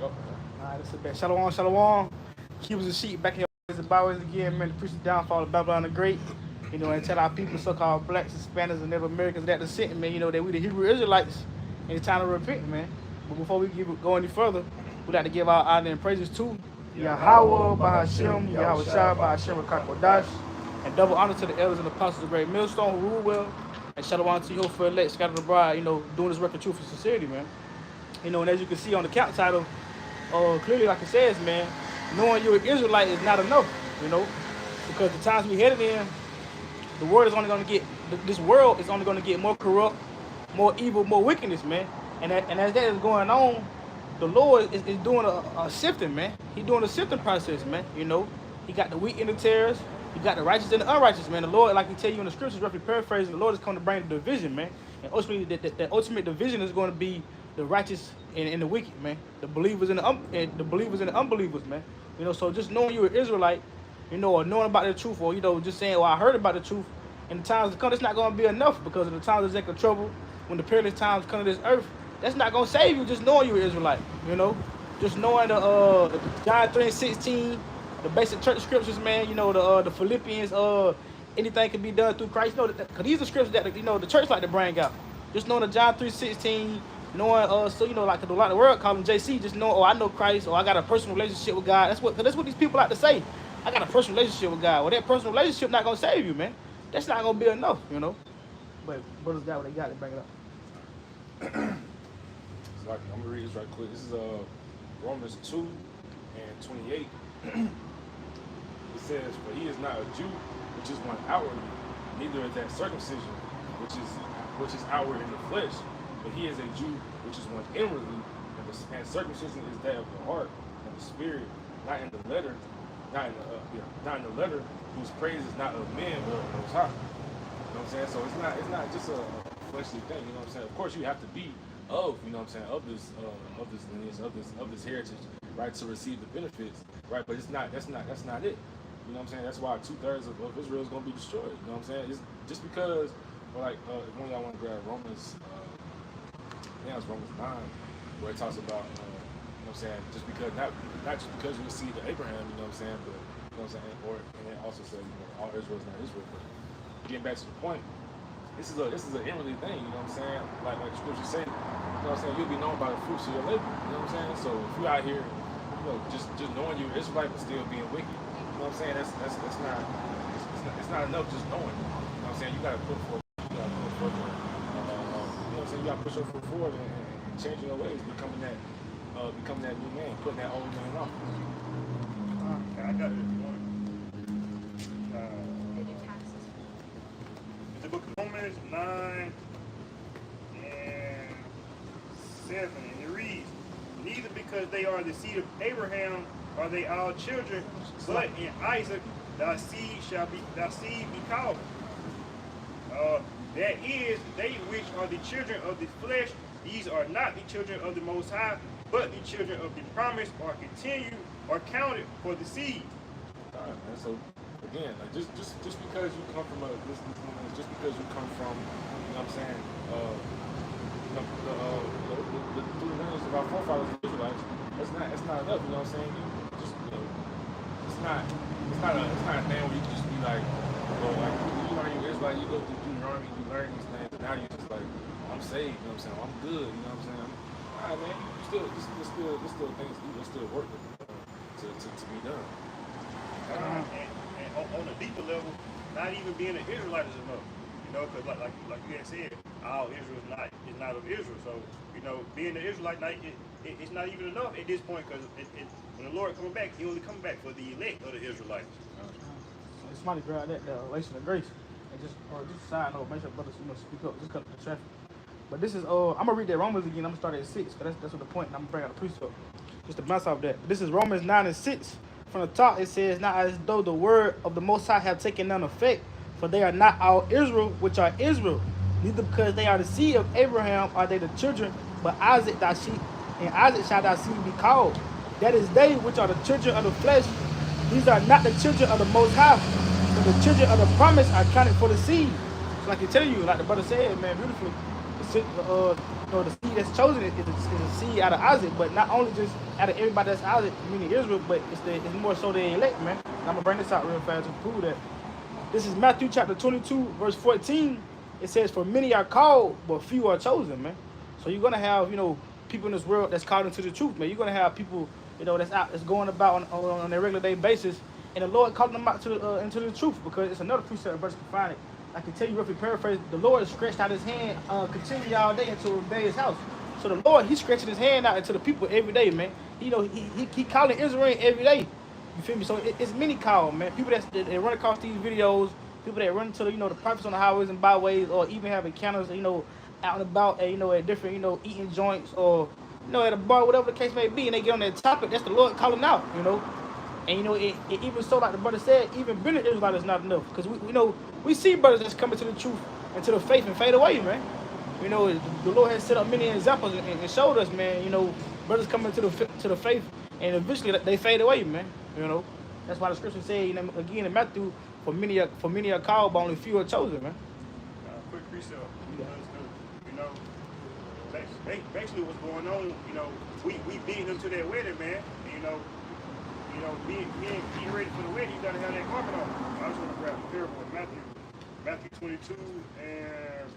Go. All right, that's the best. Shalom, shalom. Keepers of sheep back here as always again, man. To preach the downfall of Babylon the Great. You know, and tell our people, so-called blacks, Hispanics, and Native Americans that descent, man, you know, that we the Hebrew Israelites and it's time to repent, man. But before we go any further, we'd like to give our honor and praises to Yahweh, Bahashem, Yahweh Shah, Bahashem, Kakodash, and double honor to the elders and apostles of the great millstone who rule well, and shalom to you for elect, scattered abroad, you know, doing this work of truth and sincerity, man. You know, and as you can see on the count title, clearly, like it says, man, knowing you're an Israelite is not enough, you know, because the times we headed in, the world is only going to get, this world is only going to get more corrupt, more evil, more wickedness, man. And as that is going on, the Lord is doing a sifting, man. He's doing a sifting process, man. You know, he got the wheat and the tares. He got the righteous and the unrighteous, man. The Lord, like he tell you in the scriptures, roughly paraphrasing, the Lord is coming to bring the division, man. And ultimately, the ultimate division is going to be the righteous and the wicked, man. The believers and the believers and the unbelievers, man. You know, so just knowing you're an Israelite, you know, or knowing about the truth, or, you know, just saying, well, I heard about the truth, in the times to come, it's not going to be enough, because in the times of Zekiah trouble, when the perilous times come to this earth, that's not going to save you just knowing you're an Israelite, you know. Just knowing the John 3:16, the basic church scriptures, man, you know, the Philippians, anything can be done through Christ. You know, because these are scriptures that, you know, the church like to bring out. Just knowing the John 3:16, knowing, so, you know, like the world call him JC, just knowing, oh, I know Christ, or I got a personal relationship with God. That's what these people like to say. I got a personal relationship with God. Well, that personal relationship not going to save you, man. That's not going to be enough, you know. But brothers got what they got, they bring it up. So I'm going to read this right quick. This is Romans 2:28. It says, "For he is not a Jew, which is one outwardly, neither is that circumcision, which is outward in the flesh, but he is a Jew, which is one inwardly, and circumcision is that of the heart and the spirit, not in the letter, not in the letter, whose praise is not of men, but of the Most High." You know what I'm saying? So it's not just a fleshly thing. You know what I'm saying? Of course, you have to be of, you know what I'm saying, of this lineage, of this heritage, right, to receive the benefits, right? But that's not it. You know what I'm saying? That's why 2/3 of Israel is going to be destroyed. You know what I'm saying? It's just because, like, if one of y'all want to grab Romans, it's Romans 9, where it talks about, you know what I'm saying, just because, not just because you receive the Abraham, you know what I'm saying, but, you know what I'm saying, and it also says, you know, all Israel is not Israel. But getting back to the point, this is an inwardly thing, you know what I'm saying? Like the scripture say, you know what I'm saying, you'll be known by the fruits of your labor, you know what I'm saying? So if you out here, you know, just knowing you're Israelite but still being wicked, you know what I'm saying? It's not enough just knowing. You know what I'm saying? You gotta put forth, you know what I'm saying? You gotta push your foot forward and changing your ways, becoming that new man, putting that old man off. I got it if you want it. It's the book of Romans 9 and 7, and it reads, "Neither because they are the seed of Abraham are they all children, but in Isaac thy seed be called. That is, they which are the children of the flesh, these are not the children of the Most High, but the children of the promise are continued or counted for the seed." All right, man. So again, like just because you come from just because you come from, you know what I'm saying, the three lineages of our forefathers and Israelites, that's not enough. You know what I'm saying? It's not a thing where you just be like, well, like you learn your Israelite, you go through Deuteronomy, you learn these things, and now you just like, I'm saved. You know what I'm saying? I'm good. You know what I'm saying? All right, man. There's still things to do. There's still work to be done. And on a deeper level, not even being an Israelite is enough. You know, because like you had said, all Israel is not of Israel. So, you know, being an Israelite, it's not even enough at this point, because when the Lord comes back, he only comes back for the elect of the Israelites. Somebody grab that, the elation of grace. And just a side note, make sure brothers, you know, speak up, just cut the traffic. But this is, I'm going to read that Romans again. I'm going to start at 6, because that's what the point, and I'm going to bring out the precept. Just to bounce off that. This is Romans 9 and 6. From the top, it says, "Not as though the word of the Most High have taken none effect, for they are not all Israel, which are Israel. Neither because they are the seed of Abraham are they the children, but Isaac thy seed, and Isaac shall thy seed be called. That is they which are the children of the flesh. These are not the children of the Most High, but the children of the promise are counted for the seed." So like I tell you, like the brother said, man, beautifully, the seed that's chosen is a seed out of Isaac, but not only just out of everybody that's Isaac, meaning Israel, but it's more so the elect, man. And I'm gonna bring this out real fast to prove that. This is Matthew chapter 22, verse 14. It says, "For many are called, but few are chosen," man. So you're gonna have, people in this world that's called into the truth, man. You're gonna have people, that's going about on a regular day basis, and the Lord calling them out into the truth, because it's another precept verse can find it. I can tell you roughly paraphrase. The Lord stretched out His hand continually all day into a rebellious house. So the Lord, He's stretching His hand out into the people every day, man. He calling Israel every day. You feel me? So it's many called, man. People that run across these videos, people that run into the prophets on the highways and byways, or even have encounters, out and about, at different, eating joints, or at a bar, whatever the case may be, and they get on that topic. That's the Lord calling out, And it even so, like the brother said, even being an Israelite is not enough, because we see brothers that's coming to the truth and to the faith and fade away, man. The Lord has set up many examples and showed us, man. Brothers coming to the faith, and eventually they fade away, man. That's why the scripture says, again in Matthew, for many are called, but only few are chosen, man. Quick precept, basically what's going on, we beating them to their wedding, man. Being ready for the wedding, you gotta have that garment on. I just want to grab the parable in Matthew 22, and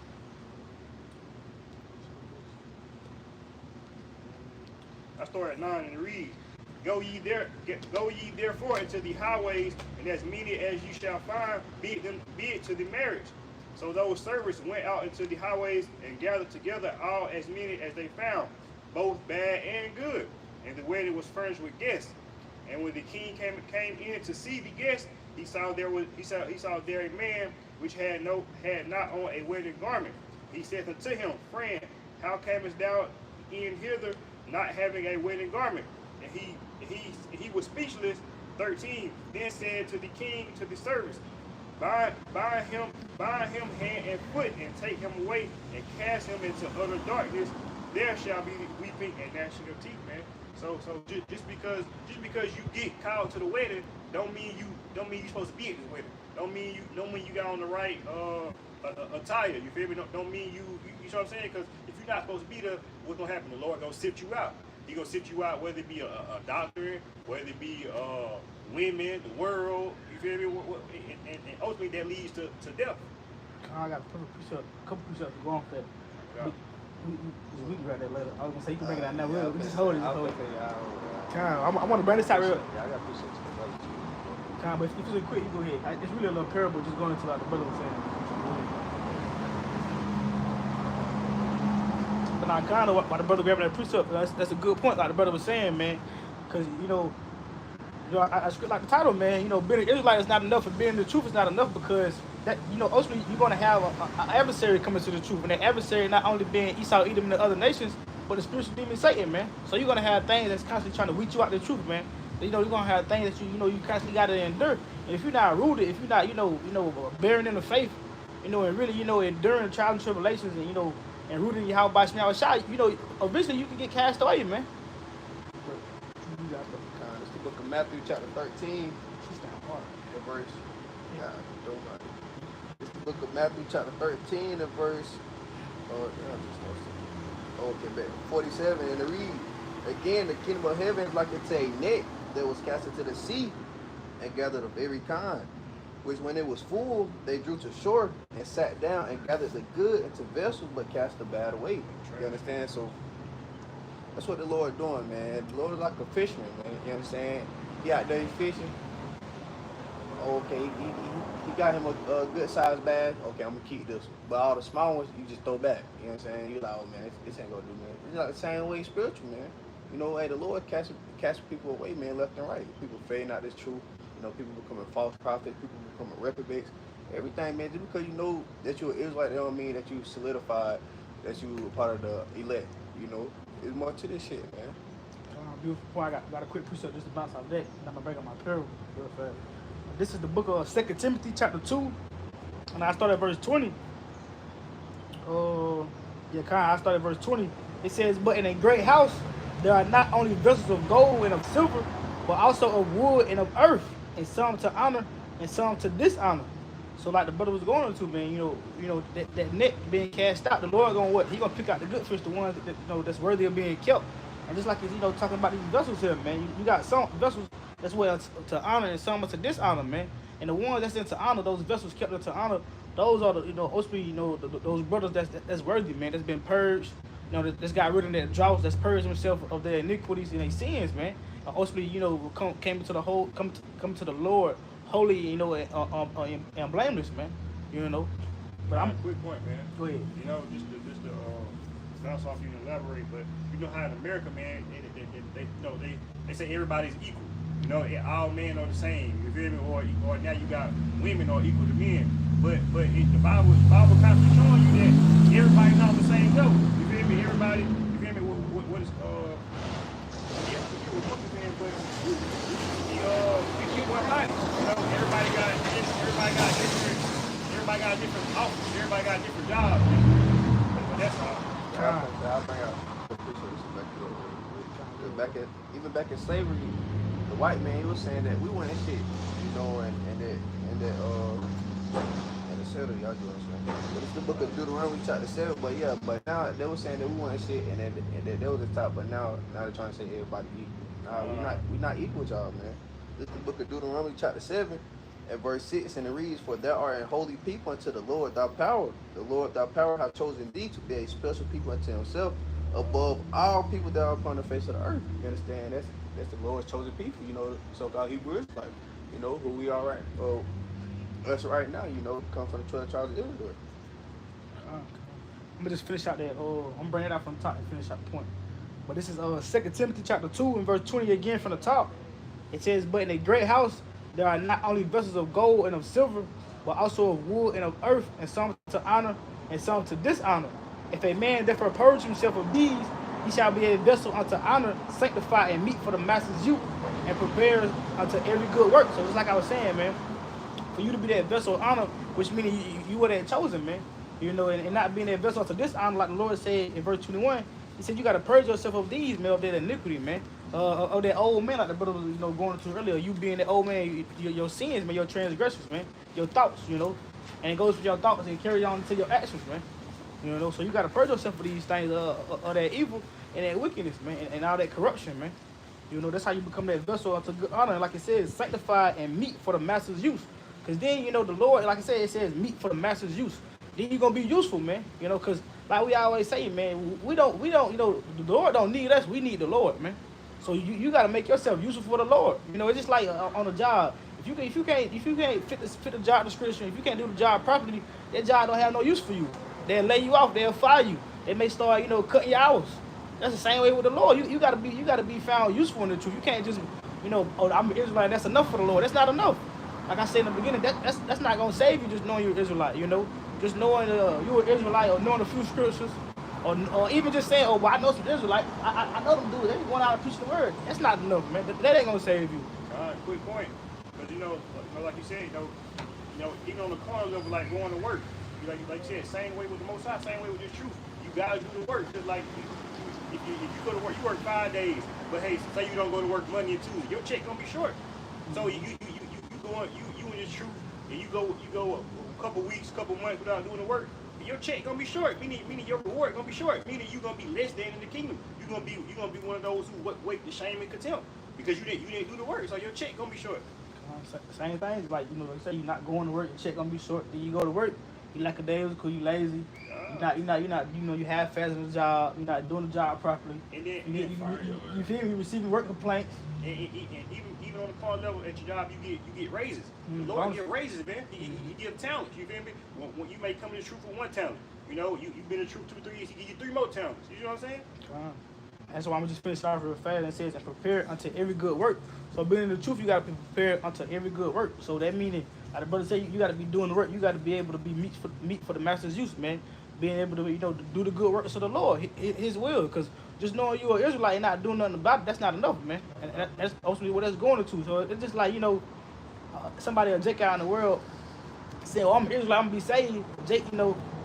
I start at 9 and read. Go ye therefore into the highways, and as many as you shall find, bid to the marriage. So those servants went out into the highways and gathered together all as many as they found, both bad and good. And the wedding was furnished with guests. And when the king came in to see the guests, he saw there a man which had not on a wedding garment. He said unto him, Friend, how camest thou in hither, not having a wedding garment? And he was speechless. 13. Then said to the king to the servants, Bind him hand and foot, and take him away, and cast him into utter darkness. There shall be weeping and gnashing of teeth, man. So just because you get called to the wedding, don't mean you're supposed to be at this wedding. Don't mean you got on the right attire. You feel me? Don't mean you know what I'm saying? Because if you're not supposed to be there, what's gonna happen? The Lord gonna sift you out. He gonna sift you out, whether it be a doctrine, whether it be women, the world. You feel me? And ultimately that leads to death. I got a couple precepts to go on for that. Yeah. We can write that later. I was gonna say you can bring it out now. We just hold it. I want to bring this out real. Yeah, I got precepts for brothers too. But if you quick, you go ahead. It's really a little parable, just going into like the brother was saying. But now, kind of why the brother grabbing that precept, that's a good point. Like the brother was saying, man, because I script like the title, man. Being an Israelite is not enough, and being the truth is not enough, because that ultimately you're gonna have an adversary coming to the truth, and that adversary not only being Esau, Edom, and the other nations, but the spiritual demon Satan, man. So you're gonna have things that's constantly trying to weed you out the truth, man. You're gonna have things that you constantly gotta endure. And if you're not rooted, if you're not bearing in the faith, and really enduring trials and tribulations, and rooted in your house by Shema Shai, eventually you can get cast away, man. It's the book of Matthew chapter 13, the verse. Yeah, don't mind. It's the book of Matthew chapter 13, the verse. Okay, 47, and to read again, the kingdom of heaven is like a net that was cast into the sea and gathered of every kind, which when it was full, they drew to shore and sat down and gathered the good into vessels, but cast the bad away. You understand? So that's what the Lord doing, man. The Lord is like a fisherman, man. You understand? He out there fishing. Okay, he got him a good sized bag. Okay, I'm gonna keep this one. But all the small ones, you just throw back. You know what I'm saying? You're like, oh man, this ain't gonna do, man. It's like the same way spiritual, man. Hey, the Lord casting people away, man, left and right. People fading out this truth. People becoming false prophets. People becoming reprobates. Everything, man. Just because you know that you're an Israelite, that don't mean that you solidified, that you a part of the elect. There's more to this shit, man. Beautiful point. I got a quick precept just to bounce off that, and I'm gonna bring up my parable real fast. This is the book of 2 Timothy chapter 2, and I start at verse 20. I started at verse 20. It says, But in a great house there are not only vessels of gold and of silver, but also of wood and of earth, and some to honor and some to dishonor. So like the brother was going to, man, that net being cast out, the Lord gonna what? He gonna pick out the good fish, the ones that that's worthy of being kept. And just like it's, talking about these vessels here, man, you got some vessels that's well to honor and some are to dishonor, man. And the ones that's into honor, those vessels kept into honor, those are the ultimately those brothers that's worthy, man. That's been purged, that's got rid of that drought, that's purged himself of their iniquities and their sins, man. Ultimately, came into the come to the Lord holy, and blameless, man. But I'm quick point, man. Go ahead. Just to bounce off you and elaborate, but how in America, man, they say everybody's equal. All men are the same. You feel me? Or now you got women are equal to men. But the Bible constantly showing you that everybody's not on the same level. You feel me? Everybody. You feel me? What is everybody got different offers, everybody got different jobs. But that's all. I'll bring out the picture of this back in slavery, the white man, he was saying that we want that shit, and the settle, y'all do understand. But it's the book of Deuteronomy chapter 7, but now they were saying that we want that shit, and that was the top, but now they're trying to say everybody equal. Nah, we not equal with y'all, man. This is the book of Deuteronomy chapter 7, at verse 6, and it reads, "For thou art a holy people unto the Lord thy power. The Lord thy power hath chosen thee to be a special people unto himself, above all people that are upon the face of the earth." You understand? That's the Lord's chosen people, so-called Hebrew Israelite. Who we are right. Us right now, come from the 12 tribes of Israel. I'm gonna just finish out that. I'm bringing it out from the top and finish out the point. But this is 2 Timothy chapter 2 and verse 20 again from the top. It says, "But in a great house there are not only vessels of gold and of silver, but also of wood and of earth, and some to honor and some to dishonor. If a man therefore purge himself of these, he shall be a vessel unto honor, sanctified and meet for the master's use, and prepared unto every good work." So just like I was saying, man, for you to be that vessel of honor, which means you were that chosen, man, and not being that vessel unto dishonor, like the Lord said in verse 21, he said you got to purge yourself of these, man, of that iniquity, man. Of that old man, like the brother was, going to earlier. You being that old man, your sins, man, your transgressions, man, your thoughts, and it goes with your thoughts and carry on to your actions, man. So you got to purge yourself of these things, of that evil and that wickedness, man, and all that corruption, man. That's how you become that vessel unto good honor. And like it says, sanctified and meet for the master's use. Because then, the Lord, like I said, it says meet for the master's use. Then you're going to be useful, man, because like we always say, man, we don't, the Lord don't need us. We need the Lord, man. So you got to make yourself useful for the Lord. It's just like on a job. If you can't fit the job description, if you can't do the job properly, that job don't have no use for you. They'll lay you off. They'll fire you. They may start cutting your hours. That's the same way with the Lord. You gotta be found useful in the truth. You can't just I'm an Israelite. That's enough for the Lord. That's not enough. Like I said in the beginning, that's not gonna save you just knowing you're an Israelite. Just knowing you're an Israelite or knowing a few scriptures. Or even just saying, well, I know some Israelites. I know them dudes. They going out and preaching the word. That's not enough, man. That ain't gonna save you. Quick point. Because like you said, even on the corner level, like going to work, like you said, same way with the Most High, same way with the truth. You gotta do the work. Just like if you go to work, you work 5 days, but hey, say you don't go to work Monday and Tuesday, your check gonna be short. So you in the truth, and you go a couple weeks, couple months without doing the work. Your check gonna be short, meaning your reward gonna be short, meaning you gonna be less than in the kingdom. You're gonna be one of those who wait the shame and contempt because you didn't do the work, so your check gonna be short. Same thing, like like say you're not going to work, your check gonna be short. Then you go to work, you lackadaisical, you lazy. You're not you half-assing the job. You're not doing the job properly. And then you feel me? You receiving work complaints. And even on the car level at your job, you get raises. The Lord give raises, man. He give talents. You feel me? When you may come to the truth with one talent. You've been in the truth 2-3 years. He give you 3 more talents. You know what I'm saying? That's why I'm just finish off real fast and it says, "And prepare unto every good work." So being in the truth, you gotta be prepared unto every good work. So that meaning, like the brother said, you gotta be doing the work. You gotta be able to be meet for the master's use, man. Being able to do the good works of the Lord, His will. Because just knowing you're an Israelite and not doing nothing about it, that's not enough, man. And that's ultimately what that's going to. So it's just like somebody a Jake out in the world say, "Oh, I'm an Israelite, I'm gonna be saved." Jake,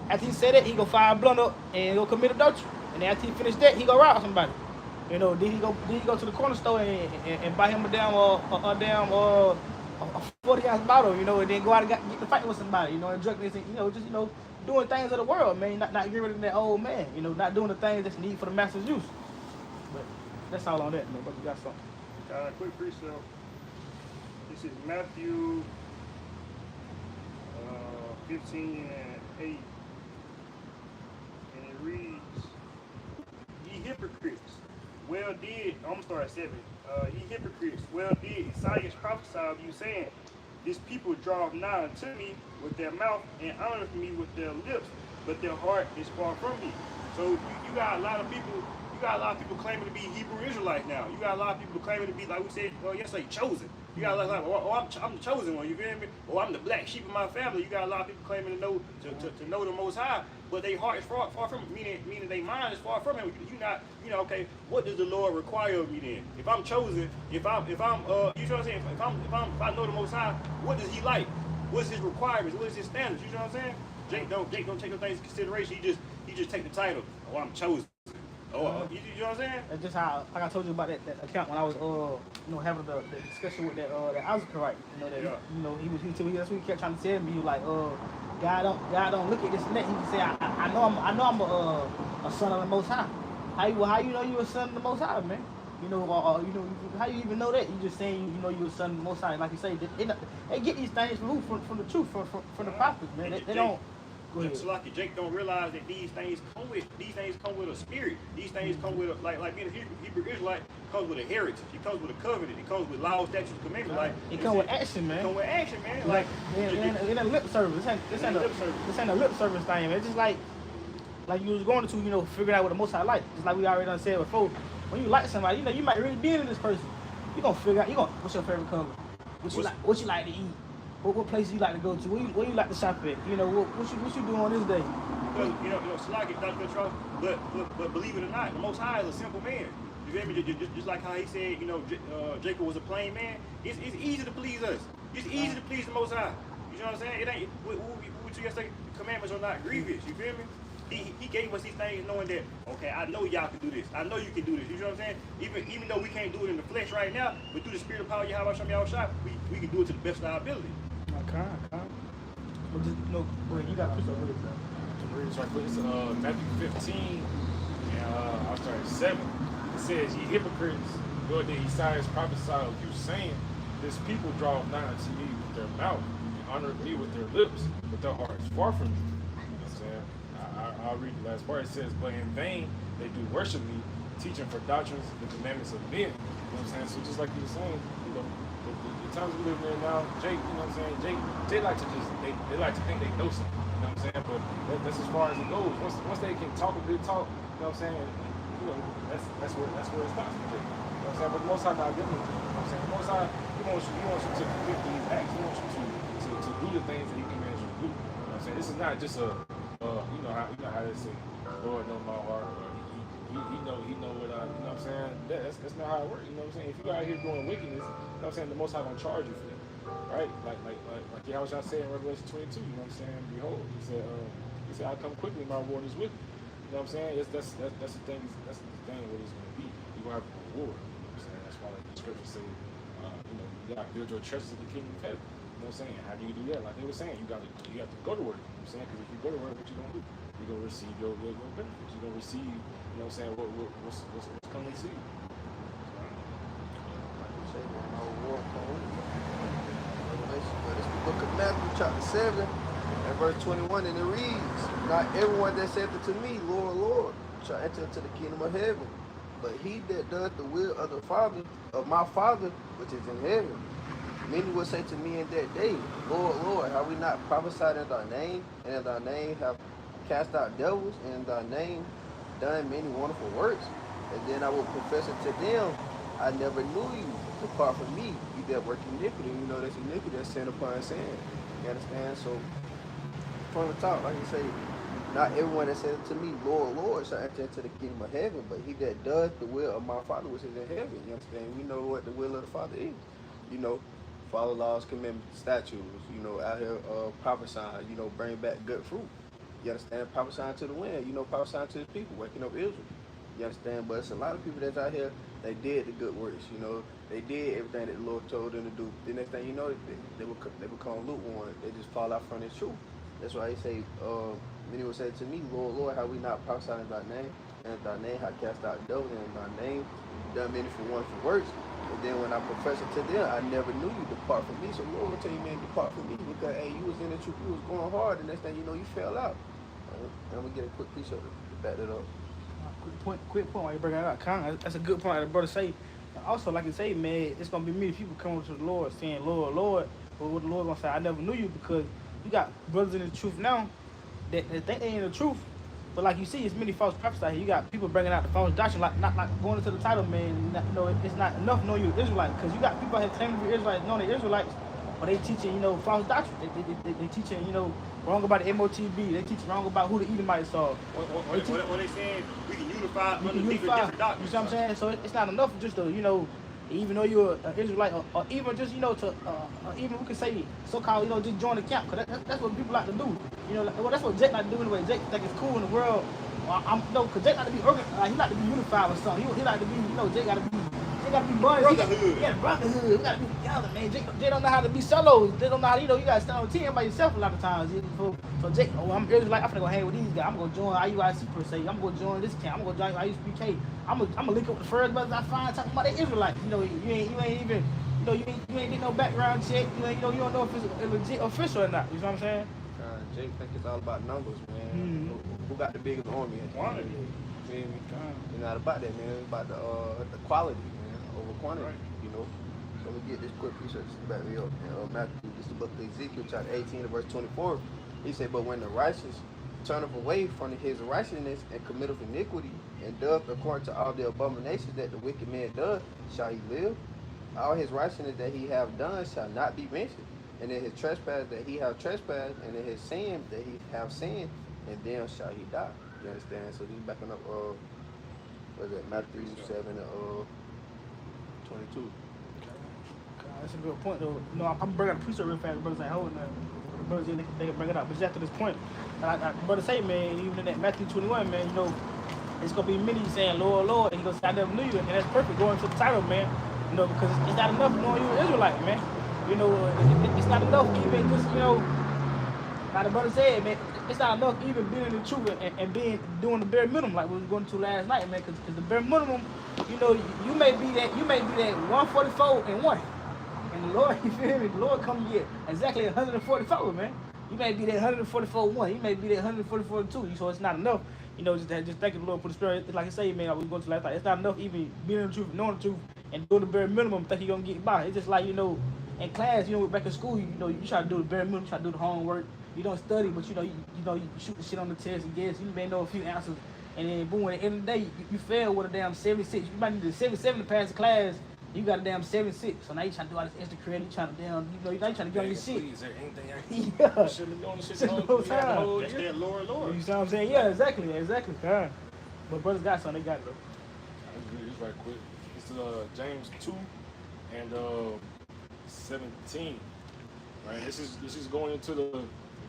after he said that, he go fire a blunt up and go commit adultery. And then after he finish that, he go rob somebody. Then he go to the corner store and buy him a 40-ounce bottle, you know, and then go out and get to fight with somebody, you know, and drug this, and, you know, just, you know, doing things of the world, man. Not getting rid of that old man, you know, not doing the things that's needed for the master's use. But that's all on that, man. But you got something. Quick precept. This is Matthew 15:8, and it reads, "Ye hypocrites, well did." I'm gonna start at 7. Ye hypocrites, well did Isaiah prophesy of you, saying, "This people draw nigh unto me with their mouth and honor me with their lips, but their heart is far from me." So you got a lot of people. You got a lot of people claiming to be Hebrew Israelites now. You got a lot of people claiming to be, like we said yesterday, chosen. You got a lot of I'm the chosen one. You feel me? Or I'm the black sheep of my family. You got a lot of people claiming to know know the Most High, but their heart is far from it. Meaning their mind is far from Him. You not, okay. What does the Lord require of me then? If I'm chosen, if I'm you know what I'm saying? If I know the Most High, what does He like? What's His requirements? What is His standards? You know what I'm saying? Jake don't take those things into consideration. He just take the title. Oh, I'm chosen. Oh, you know what I'm saying? That's just how, like I told you about that account when I was, you know, having the discussion with that Israelite. You know that, you know, that's what he kept trying to tell me. He was like, God don't look at this and that. He would say, I know I'm a son of the Most High. How you know you a son of the Most High, man? You know, you know, how you even know that? You just saying, you know, you a son of the Most High. Like you say, they get these things from the truth, from the prophets, man. They don't. So like Jake don't realize that these things come with a spirit. These things come with like being a Hebrew Israelite comes with a heritage. It comes with a covenant. It comes with laws, statutes, commandments. Like it comes with action, man. It comes with action, man. Like it ain't lip service. This ain't a lip service thing, man. It's just like you was going to, you know, figuring out what the Most High like. Just like we already done said before. When you like somebody, you know, you might really be into this person. You gonna figure out. What's your favorite color? What you like to eat? What places you like to go to? Where you like to shop at? You know, what you doing on this day? Because, you know, Slack Dr. Trump, but believe it or not, the Most High is a simple man. You feel me? Just like how he said, you know, Jacob was a plain man. It's easy to please us. It's easy to please the Most High. You know what I'm saying? It ain't. What you guys say? The commandments are not grievous. You feel me? He gave us these things knowing that, okay, I know y'all can do this. I know you can do this. You know what I'm saying? Even though we can't do it in the flesh right now, but through the spirit of power, Yahweh Shem Yahweh Shai, we can do it to the best of our ability. Okay. But just, you know, you got to push up with it. Read right quick. It's Matthew 15, and I'll start at 7. It says, "Ye hypocrites, well did Isaiah prophesy of you, saying, This people draw nigh unto me with their mouth, and honor me with their lips, but their heart is far from me." You know what I'm saying? I'll read the last part. It says, "But in vain they do worship me, teaching for doctrines the commandments of men." You know what I'm saying? So just like you were saying, you know, the times we live in now, Jake, you know what I'm saying? They like to just, they like to think they know something. You know what I'm saying? But that's as far as it goes. Once they can talk a good talk, you know what I'm saying? You know, that's where it stops. You know what I'm saying? But the Most High not giving it to you. You know what I'm saying? The Most High, he wants you to commit these acts. He wants you to do the things that he commands you to do. You know what I'm saying? This is not just a you know how they say, Lord know my heart, or he know what I, you know what I'm saying? That's not how it works. You know what I'm saying? If you out here doing wickedness, you know what I'm saying, the Most High gonna charge you for that. Right? Like Yahweh said in Revelation 22, you know what I'm saying? Behold, he said, "I come quickly, my reward is with me." You know what I'm saying? That's the thing. That's the thing. What it's gonna be. You're gonna have a reward. You know what I'm saying? That's why, like the scriptures say, you know, you gotta build your treasures in the kingdom of heaven. You know what I'm saying? How do you do that? Like they were saying, you have to go to work. You know what I'm saying? Because if you go to work, what you gonna do? You're gonna receive your benefits. You're gonna receive, you know what I'm saying, what's coming to you. This book of Matthew, chapter 7, and verse 21, and it reads, "Not everyone that saith unto me, Lord, Lord, shall enter into the kingdom of heaven, but he that doeth the will of the Father, of my Father, which is in heaven. Many will say to me in that day, Lord, Lord, have we not prophesied in thy name, and in thy name have cast out devils, and in thy name done many wonderful works? And then I will profess unto them, I never knew you. Depart from me, you that work iniquity." You know, that's iniquity, that's sin upon sin. You understand? So, from the top, like you say, not everyone that says to me, Lord, Lord, shall enter into the kingdom of heaven, but he that does the will of my Father which is in heaven. You understand? We know what the will of the Father is. You know, follow laws, commandments, statutes, you know, out here prophesying, you know, bring back good fruit. You understand? Prophesying to the wind, you know, prophesying to his people, waking up Israel. You understand? But it's a lot of people that's out here They did the good works, you know. They did everything that the Lord told them to do. The next thing you know, they become lukewarm. They just fall out from the truth. That's why he say, many will say to me, Lord, Lord, how we not prophesied in thy name, and in thy name how cast out devils, and in thy name done many for wonderful works. And then when I profess it to them, I never knew you, depart from me. So Lord will tell you, man, depart from me, because hey, you was in the truth, you was going hard, and next thing you know, you fell out. And I'm gonna get a quick piece of it to back that up. Quick point while you bring that up. That's a good point, like the brother say. Also, like you say, man, it's gonna be many people coming to the Lord saying, Lord, Lord. But what the Lord gonna say, I never knew you, because you got brothers in the truth now that think they ain't the truth. But like you see, it's many false prophets out here. You got people bringing out the false doctrine, like not like going into the title, man. You know, it's not enough knowing you're Israelite, because you got people out here claiming to be Israelites, knowing they're Israelites, but they teaching, you know, false doctrine. They teaching, you know, wrong about the MOTB. They teach wrong about who the Edomites are. What they saying, we can unify You can underneath unify. different doctrines. You see what I'm saying? So it's not enough just to, you know, even though you're an Israelite, or even just, you know, to even we could say so-called, you know, just join the camp, because that's what people like to do. You know, well, that's what Jake like to do anyway. Jake think it's cool in the world. Because Jake like to be organized. He like to be unified with something. He like to be, you know, Jake got to be buns. Brotherhood. Yeah, brotherhood. We got to be together, man. Jake don't know how to be solos. They don't know how to, you know, you got to stand on the team by yourself a lot of times. So Jake, I'm Israelite. I'm finna go hang with these guys. I'm going to join IUIC per se. I'm going to join this camp. I'm going to join IUPK. I'm gonna link up with the first brothers I find talking about they Israelites. You know, you ain't even, you know, you ain't get no background check. You know, you don't know if it's legit official or not. You know what I'm saying? Jake think it's all about numbers, man. Who got the biggest army? Quantity. Feel me? It's not about that, man. It's about the quality, man, over quantity. Right. You know. So we get this quick research to back me up. Matthew, this is the book of Ezekiel, chapter 18, verse 24. He said, "But when the righteous turneth away from his righteousness and committeth iniquity, and doth according to all the abominations that the wicked man does, shall he live? All his righteousness that he have done shall not be mentioned. And in his trespass that he have trespassed, and in his sin that he have sinned, and then shall he die." You understand? So he's backing up, what is that, Matthew 7 and 22. That's a good point, though. You know, I'm bringing up the precept real fast. The brothers ain't holding that. The brothers, they can bring it up. But just after this point, like the brother say, man, even in that Matthew 21, man, you know, it's going to be many saying, Lord, Lord. And he goes, I never knew you. And that's perfect going to the title, man. You know, because it's not enough knowing you're an Israelite, man. You know, it's not enough even just, you know, like the brother said, man, it's not enough even being in the truth and doing the bare minimum like we was going to last night, man. Because the bare minimum, you know, you may be that 144 and 1. And the Lord, you feel me? The Lord come to get exactly 144, man. You may be that 144 1. You may be that 144 2. So it's not enough. You know, just thank the Lord for the spirit. It's like I say, man, like we was going to last night. It's not enough even being in the truth, knowing the truth, and doing the bare minimum. Think you're gonna get by. It's just like, you know, in class, you know, back in school, you know, you try to do the bare minimum, you try to do the homework. You don't study, but you shoot the shit on the test and guess. You may know a few answers, and then boom, at the end of the day, you fail with a damn 76. You might need a 77 to pass the class. You got a damn 76, so now you trying to do all this extra credit. You trying to damn, you know, you trying to get on your shit. Please, there anything I can Yeah. should have known this shit the whole time. That's that Lord. You see what I'm saying? Yeah, exactly. God. But brothers got something, they got it though. I'll read this right quick. This is James 2 and 17. Right. This is going into the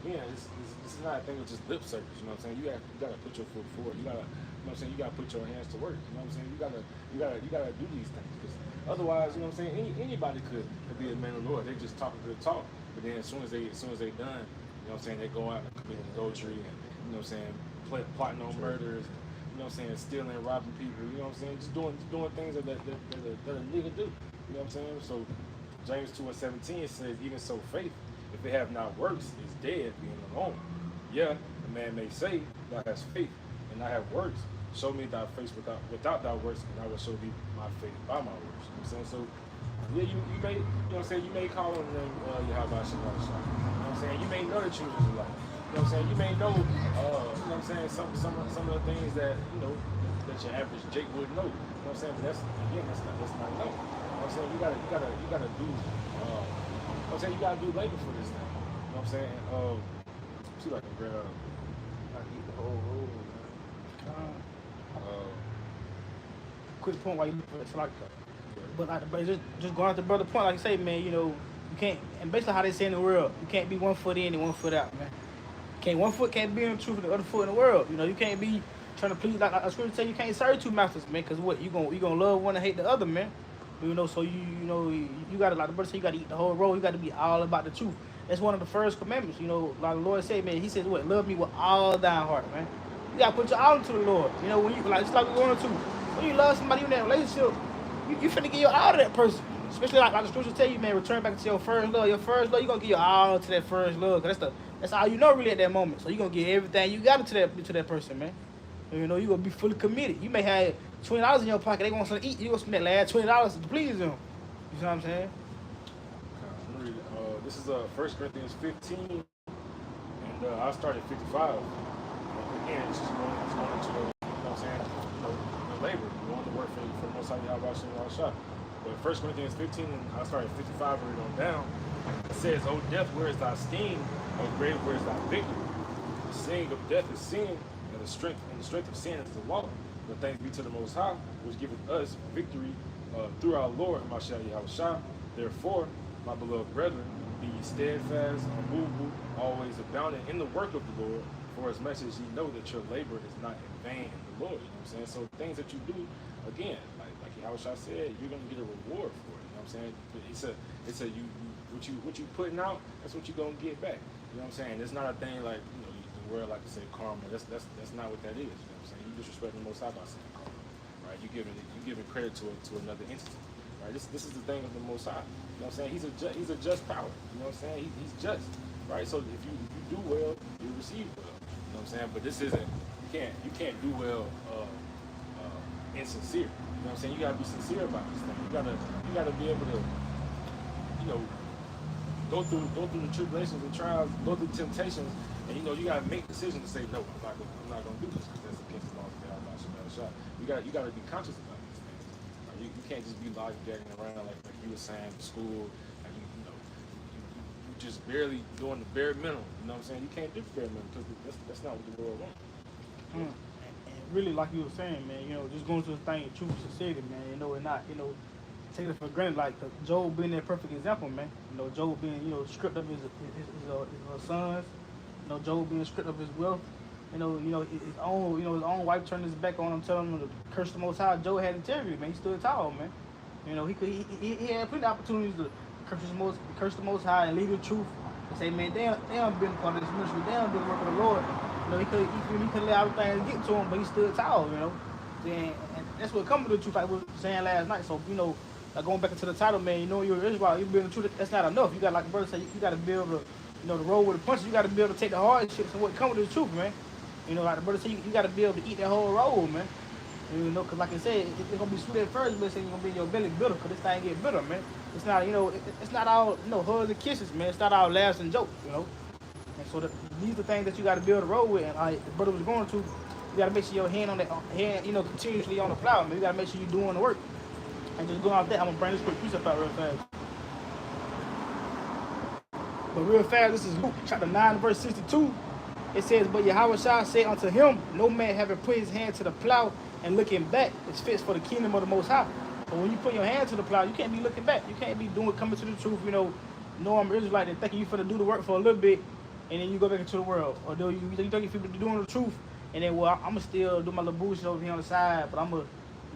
this is not a thing of just lip service. You know what I'm saying? You gotta put your foot forward. You gotta, you know what I'm saying? You gotta put your hands to work. You know what I'm saying? You gotta do these things. Because otherwise, you know what I'm saying? Anybody could be a man of the Lord. They just talk a good talk, but then as soon as they done, you know what I'm saying? They go out and commit adultery and, you know what I'm saying, plotting on murders. You know what I'm saying? Stealing, robbing people. You know what I'm saying? Just doing things that a nigga do. You know what I'm saying? So James 2 and 17 says, even so faith, if it have not works, is dead, being alone. Yeah, a man may say, thou hast faith, and I have works. Show me thy faith without thy works, and I will show thee my faith by my works. You know what I'm saying? So, yeah, you may, you know what I'm saying, you may call on the name Yahweh Shalom. You know what I'm saying? You may know the truth of life. You know what I'm saying? You may know, you know what I'm saying, some of the things that, you know, that your average Jake wouldn't know. You know what I'm saying? But that's not enough. You know what I'm saying? You gotta do, I'm saying you gotta do labor for this thing. You know what I'm saying? See if I can grab. I can eat the whole roll, man. Quick point while you look for it's like, but just going out the brother point, like you say, man, you know, you can't, and basically how they say in the world, you can't be 1 foot in and 1 foot out, man. One foot can't be in the truth and the other foot in the world. You know, you can't be trying to please. Like the scripture tell you can't serve two masters, man. Cause what you gonna love one and hate the other, man. You know, so you gotta, like the brother said, you gotta eat the whole roll. You gotta be all about the truth. That's one of the first commandments. You know, like the Lord said, man. He says, what? Love me with all thine heart, man. You gotta put your all into the Lord. You know, when you like, just like we're going to, when you love somebody in that relationship, you finna give your all to that person. Especially like the scripture tell you, man, return back to your first love. Your first love, you gonna give your all to that first love. Cause that's all you know really at that moment. So you gonna give everything you got to that person, man. You know, you gonna be fully committed. You may have $20 in your pocket. They want something to eat. You gonna spend that last $20 to please them. You see what I'm saying? This is 1 Corinthians 15, and I started 55. Again, it's just going into the, you know what I'm saying, the labor. We want to work for the Most High Yahweh Shah. But 1 Corinthians 15, I started 55 and read on down. It says, "O death, where is thy sting? O grave, where is thy victory? The sting of death is sin, and the strength of sin is the law. But thanks be to the Most High, which giveth us victory through our Lord, Mashiach Yahushua. Therefore, my beloved brethren, be ye steadfast, unmovable, always abounding in the work of the Lord, for as much as ye know that your labor is not in vain in the Lord." You know what I'm saying? So things that you do, again, like Yahushua said, you're gonna get a reward for it. You know what I'm saying? It's a what you putting out, that's what you're gonna get back. You know what I'm saying? It's not a thing like, you know, the world like to say karma. That's not what that is. You know what I'm saying? You disrespecting the Most High by saying karma, right? You giving credit to another entity, right? This is the thing of the Most High. You know what I'm saying? He's a just power. You know what I'm saying? He's just, right? So if you do well, you receive well. You know what I'm saying? But this isn't. You can't do well insincere. You know what I'm saying? You gotta be sincere about this thing. You gotta be able to, you know, go through the tribulations and trials, go through temptations, and you know you gotta make decisions to say no. I'm not gonna do this because that's against the laws of God. You gotta be conscious about these things. Right? You can't just be lollygagging around like you were saying in school, and you just barely doing the bare minimum. You know what I'm saying? You can't do the bare minimum because that's not what the world wants. And really, like you were saying, man, you know, just going through the thing in truth, sincerity, man, you know, and not, you know, take it for granted. Like Job being that perfect example, man. You know, Job being, you know, stripped of his sons. You know, Job being stripped of his wealth. You know, his own wife turned his back on him, telling him to curse the Most High. Job had integrity, man. He stood tall, man. You know, he had plenty of opportunities to curse the Most High and lead the truth. And say, man, they don't been part of this ministry. They don't do the work of the Lord. You know, he could let everything get to him, but he stood tall. You know, and that's what comes to the truth. Like we were saying last night. So you know, like going back into the title, man. You know, you're Israel. You building the truth. That's not enough. You got, like the brother said, you got to be able to, you know, to roll with the punches. You got to be able to take the hardships and what comes with the truth, man. You know, like the brother said, you got to be able to eat that whole roll, man. You know, because like I said, it's going to be sweet at first, but it's going to be in your belly bitter, because this thing get bitter, man. It's not, you know, it's not all, you know, hugs and kisses, man. It's not all laughs and jokes, you know. And so these are the things that you got to be able to roll with. And the brother was going to, you got to make sure your hand, you know, continuously on the plow, man. You got to make sure you're doing the work. And just going off that, I'm going to bring this quick precept out real fast. But real fast, this is Luke chapter 9, verse 62. It says, "But Yahushua said unto him, No man having put his hand to the plow and looking back is fit for the kingdom of the Most High." So when you put your hand to the plow, you can't be looking back. You can't be coming to the truth, you know I'm Israelite and thinking you finna do the work for a little bit and then you go back into the world. Or do you think you finna be doing the truth and then, well, I'm gonna still do my little bullshit over here on the side, but I'm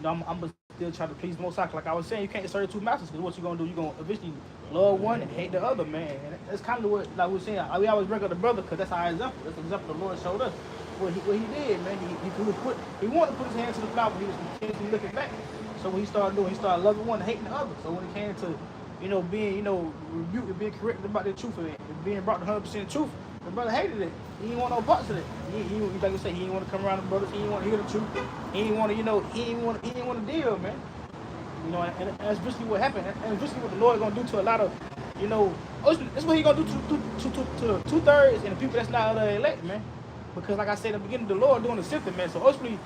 gonna still try to please the Most High. Like I was saying, you can't serve two masters, because what you gonna do, you're gonna eventually love one and hate the other, man. And that's kind of what, like we were saying, we always bring up the brother because that's our example. That's the example the Lord showed us. What he did, man, he wanted to put his hand to the plow, but he was continuously looking back. So what he started doing, he started loving one and hating the other. So when it came to, you know, being, you know, rebuked and being corrected about the truth of it, and being brought to 100% truth, the brother hated it. He didn't want no parts of it. He like you say, he didn't want to come around the brothers. He didn't want to hear the truth. He didn't want to, you know, he didn't want to deal, man. You know, and that's basically what happened. And that's basically what the Lord is gonna do to a lot of, you know, that's what He gonna do to 2/3 and the people that's not the elect, man. Because like I said in the beginning, the Lord doing the sifting, man. So ultimately,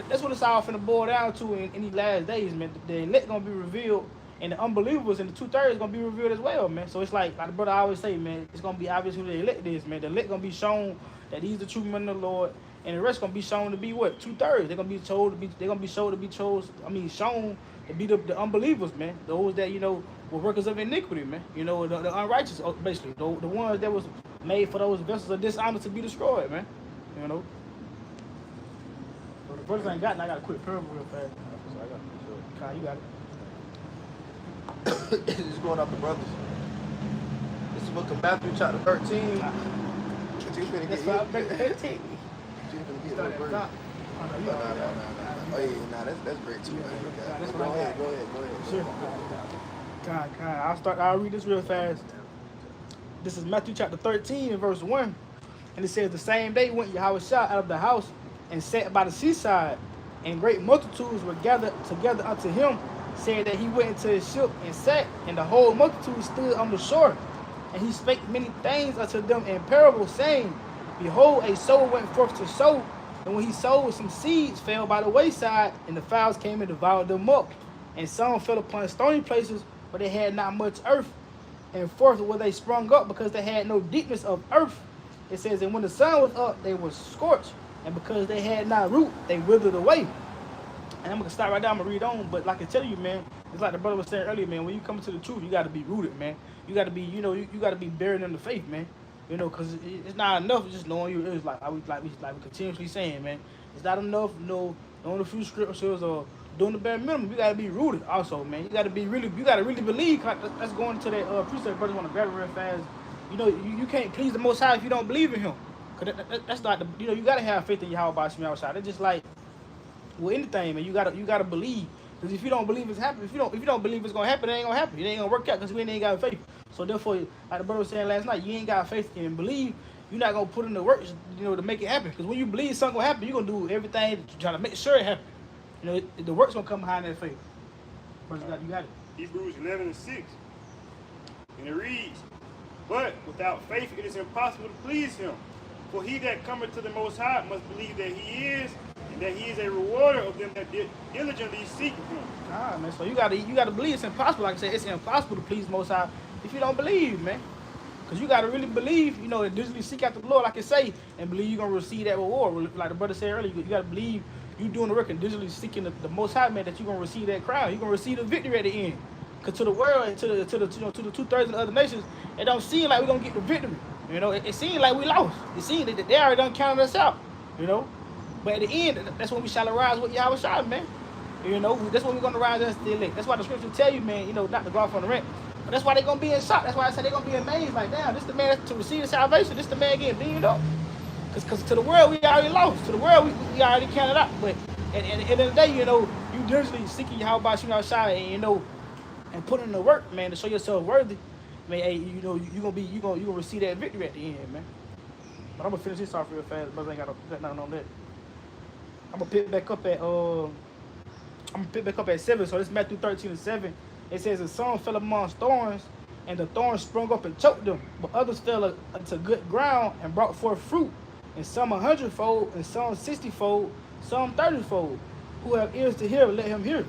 that's what it's all finna boil down to in these last days, man. The elect gonna be revealed, and the unbelievers and the 2/3 gonna be revealed as well, man. So it's like the brother always say, man, it's gonna be obvious who the elect is, man. The elect gonna be shown that these the true men of the Lord, and the rest gonna be shown to be what? 2/3. They're gonna be shown to be shown to be the unbelievers, man. Those that, you know, were workers of iniquity, man. You know, the unrighteous, basically. The ones that was made for those vessels of dishonor to be destroyed, man. You know. The brothers ain't got it, I got to quit parable real fast. So I got it. Kai, you got it. Just going off the brothers. This is book of Matthew chapter 13. You finna That's get why I hit. break the 15. You finna get Start hit. at the top. Oh, no, you No, already no, got no, it. no. Oh yeah, nah, that's great too, man. Yeah, that's Go what I ahead, got. go ahead. Sure. God. I'll read this real fast. This is Matthew chapter 13 and verse 1. And it says, the same day went Yahushua out of the house and sat by the seaside, and great multitudes were gathered together unto him, saying that he went into his ship and sat, and the whole multitude stood on the shore. And he spake many things unto them in parables, saying, behold, a sower went forth to sow, and when he sowed, some seeds fell by the wayside, and the fowls came and devoured them up. And some fell upon stony places, where they had not much earth, and forth where they sprung up, because they had no deepness of earth. It says, and when the sun was up, they were scorched, and because they had not root, they withered away. And I'm gonna stop right there. I'm gonna read on, but like I tell you, man, it's like the brother was saying earlier, man. When you come to the truth, you got to be rooted, man. You got to be, you got to be buried in the faith, man. Because it's not enough just knowing you. It's like we continuously saying, man. It's not enough, knowing a few scriptures or doing the bare minimum. You got to be rooted, also, man. You got to really believe. Let's go into that precept. Brothers want to grab it real fast. You can't please the Most High if you don't believe in Him. Cause that's not the, you got to have faith in Yahweh by Shema outside. It's just like with anything, man. You gotta believe. Because if you don't believe it's happening, if you don't believe it's gonna happen, it ain't gonna happen. It ain't gonna work out because we ain't got faith. So therefore, like the brother was saying last night, you ain't got faith and believe. You're not gonna put in the work, to make it happen. Because when you believe something gonna happen, you're gonna do everything to try to make sure it happens. The work's gonna come behind that faith. Brother, you got it. Hebrews 11:6. And it reads, but without faith it is impossible to please him. For he that cometh to the Most High must believe that he is, and that he is a rewarder of them that diligently seek him. Man. So you gotta believe it's impossible. Like I said, it's impossible to please the Most High if you don't believe, man. Because you gotta really believe, and diligently seek after the Lord, like I say, and believe you're gonna receive that reward. Like the brother said earlier, you gotta believe you doing the work and diligently seeking the Most High, man, that you're gonna receive that crown. You're gonna receive the victory at the end. Because to the world and to the 2/3 of the other nations, it don't seem like we're gonna get the victory. It seems like we lost. It seems that they already done counted us out. But at the end, that's when we shall arise with Yahweh Shai, man. That's when we're gonna rise as the elect. That's why the scripture tell you, man, not to go off on the rent. But that's why they're gonna be in shock. That's why I say they're gonna be amazed, like, damn, this the man to receive the salvation, this the man getting beamed up. Because to the world we already lost. To the world we already counted out. But at the end of the day, you diligently seeking Yahweh Shai and and putting in the work, man, to show yourself worthy. Man, hey, you gonna receive that victory at the end, man. But I'm gonna finish this off real fast, but I ain't got nothing on that. I'm gonna pick back up at 7. So this is Matthew 13:7. It says, and some fell amongst thorns, and the thorns sprung up and choked them. But others fell into good ground and brought forth fruit, and some 100-fold, and some 60-fold, some 30-fold. Who have ears to hear, let him hear.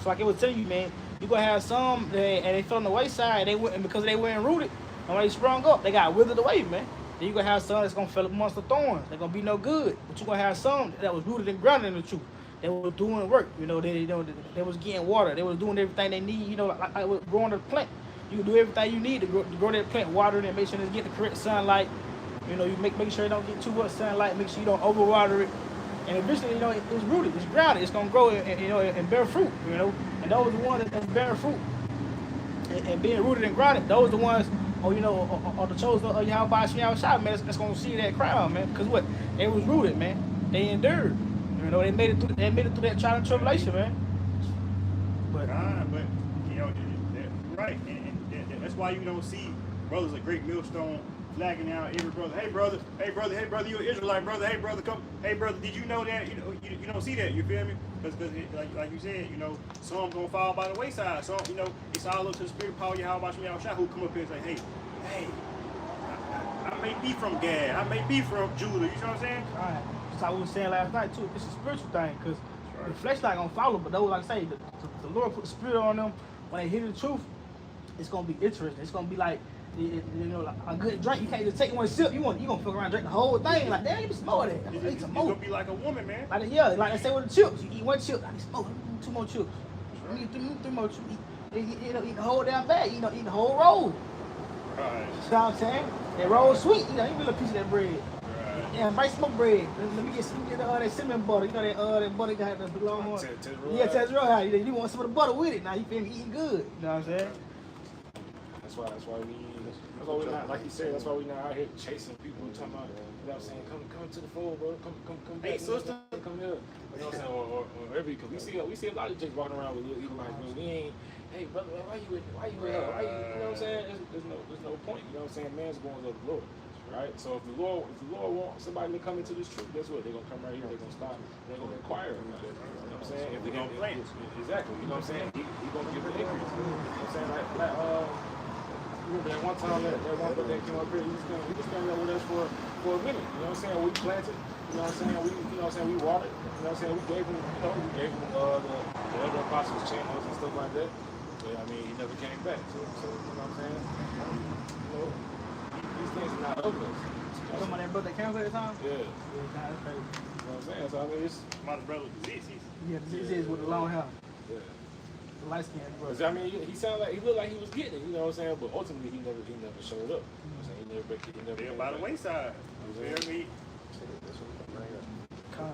So like it would tell you, man, you're going to have some, and they fell on the wayside, and because they weren't rooted, and when they sprung up, they got withered away, man. Then you're going to have some that's going to fall amongst the thorns. They're going to be no good. But you're going to have some that was rooted and grounded in the truth. They were doing work. They was getting water. They was doing everything they need, like growing a plant. You can do everything you need to grow that plant, water it, make sure it's getting the correct sunlight. You make sure it don't get too much sunlight, make sure you don't overwater it. And eventually, it's rooted, it's grounded, it's gonna grow and bear fruit, And those are the ones that's bearing fruit and being rooted and grounded. Those are the ones, are the chosen of Yahweh Shai, man. That's gonna see that crown, man. Because what? They was rooted, man. They endured. They made it through that trial and tribulation, man. But right, and that's why you don't see brothers a great millstone flagging out every brother. Hey brother, you an Israelite brother. Hey brother, come. Hey brother, did you know that? You don't see that. You feel me? Because like you said, some gonna fall by the wayside. Some, it's all up to the spirit power Yahweh Shai who come up here and say, hey, I may be from Gad, I may be from Judah. You know what I'm saying? All right. That's how we were saying last night too. It's a spiritual thing, because the flesh not gonna follow, but those, like I say, the Lord put the spirit on them. When they hear the truth, it's gonna be interesting. It's gonna be like, like a good drink. You can't just take one sip. You gonna fuck around and drink the whole thing. Like, damn, you some more of that. It's gonna be like a woman, man. Like I say with the chips, you eat one chip, I smoke 2 more chips. You eat 3 more chips. Eat the whole damn bag. Eat the whole roll. Right. You know what I'm saying? That roll sweet. You eat a little piece of that bread. Right. Yeah, buy smoke bread. Let me get that cinnamon butter. You know that butter got the long one. Yeah, Tesla Royale. You want some of the butter with it. Now you feel me eating good. You know what I'm saying? That's why we not, like you said, that's why we not out here chasing people and talking about, you know what I'm saying, come to the fold, bro, come Hey, back, sister. come here. You know what I'm saying, or whatever, because we see a lot of chicks walking around with little Eagle eyes, but we ain't, hey brother, man, why you with her? You know what I'm saying? There's no point, you know what I'm saying? Man's going to the Lord, right? So if the Lord wants somebody to come into this truth, guess what? They're gonna come right here, they're gonna stop, they're gonna inquire about it. You know what I'm saying? If they're gonna plant, exactly, you know what I'm saying? He gonna give the increase. You know what I'm saying? Like remember that one time that one brother that came up here, he was standing there with us for a minute. You know what I'm saying? We planted. You know what I'm saying? We watered. You know what I'm saying? We gave him the other apostles channels and stuff like that. But I mean, he never came back. So you know what I'm saying? You know, these things are not of us. Talking about that brother that came at the time? Yeah. That's crazy. You know what I'm saying? So I mean, it's My brother, Zizzi's. Yeah, this is with the long hair. yeah. The light skin brother. 'Cause, I mean, he looked like he was getting it. You know what I'm saying? But ultimately, he never showed up. You know what I'm saying? He never. They're by the wayside. You feel me? I'm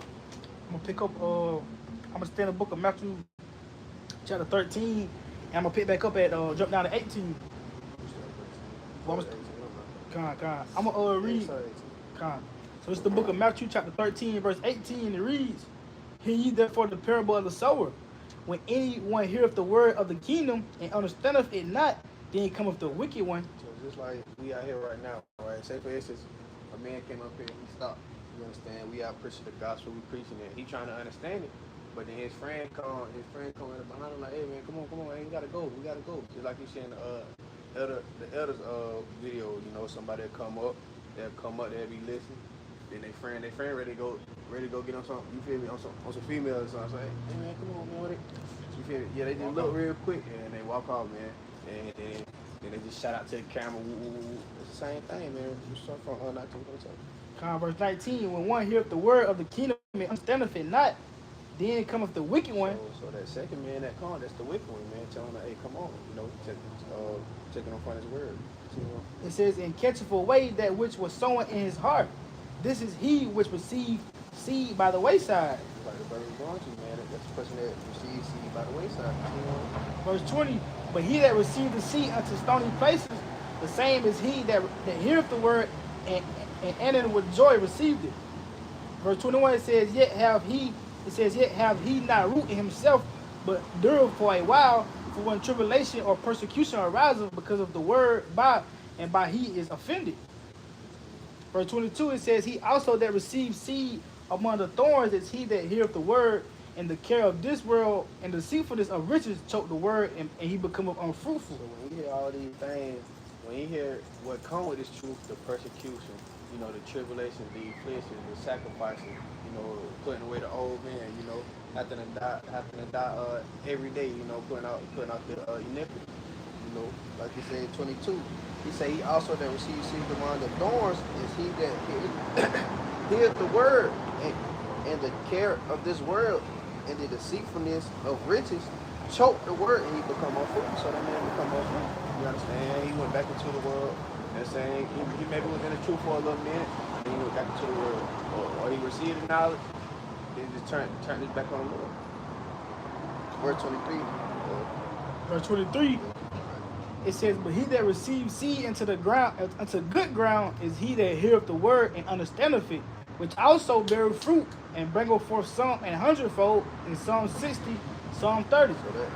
gonna pick up. I'm gonna stay in the book of Matthew, chapter 13, and I'm gonna pick back up at jump down to 18. I'm gonna read. So it's the book of Matthew, chapter 13, verse 18. And it reads, "Hear ye therefore the parable of the sower. When anyone heareth the word of the kingdom and understandeth it not, then cometh the wicked one." So just like we out here right now, right? Say for instance, a man came up here and he stopped. You understand? We out preaching the gospel, we preaching it. He trying to understand it, but then his friend come right behind him like, "Hey man, come on, hey, we gotta go. Just like you see in the elders video, you know, somebody will come up, they'll be listening. Then their friend ready to go get on something. You feel me? On some female or something. Say, "Hey man, come on, man, what it?" You feel me? Yeah, they just look real quick and they walk off, man. And they just shout out to the camera. Woo, woo, woo. It's the same thing, man. You start from 19. Verse 19, when one heareth the word of the kingdom and understandeth it not, then cometh the wicked one. So that second man that come, that's the wicked one, man. Telling him, "Hey, come on," you know, taking on front his word. You know? It says, "And catcheth away that which was sown in his heart. This is he which received seed by the wayside." Like the brother was going to, man. That's the person that receives seed by the wayside. You know? Verse 20, "But he that received the seed unto stony places, the same is he that heareth the word and entered with joy received it." Verse 21, it says, yet have he not root in himself, but durable for a while. For when tribulation or persecution arises because of the word, by he is offended. Verse 22, it says, "He also that receives seed among the thorns is he that heareth the word, and the care of this world and the deceitfulness of riches choke the word, and he becometh unfruitful." So when you hear all these things, when you hear what come with this truth, the persecution, you know, the tribulation, the affliction, the sacrifices, you know, putting away the old man, you know, having to die every day, you know, putting out the iniquity, you know, like you said, 22. He say he also that receives seed among the thorns is he that heareth the word and the care of this world and the deceitfulness of riches choke the word and he become unfruitful. So that man become unfruitful. You understand? He went back into the world. They're saying he maybe was in the truth for a little minute, and he went back into the world. Or he received the knowledge, then just turned his back on the Lord. Verse 23. Verse 23, it says, "But he that receives seed into the ground, unto good ground, is he that heareth the word and understandeth it, which also beareth fruit and bringeth forth some an hundredfold, and some 60, some 30.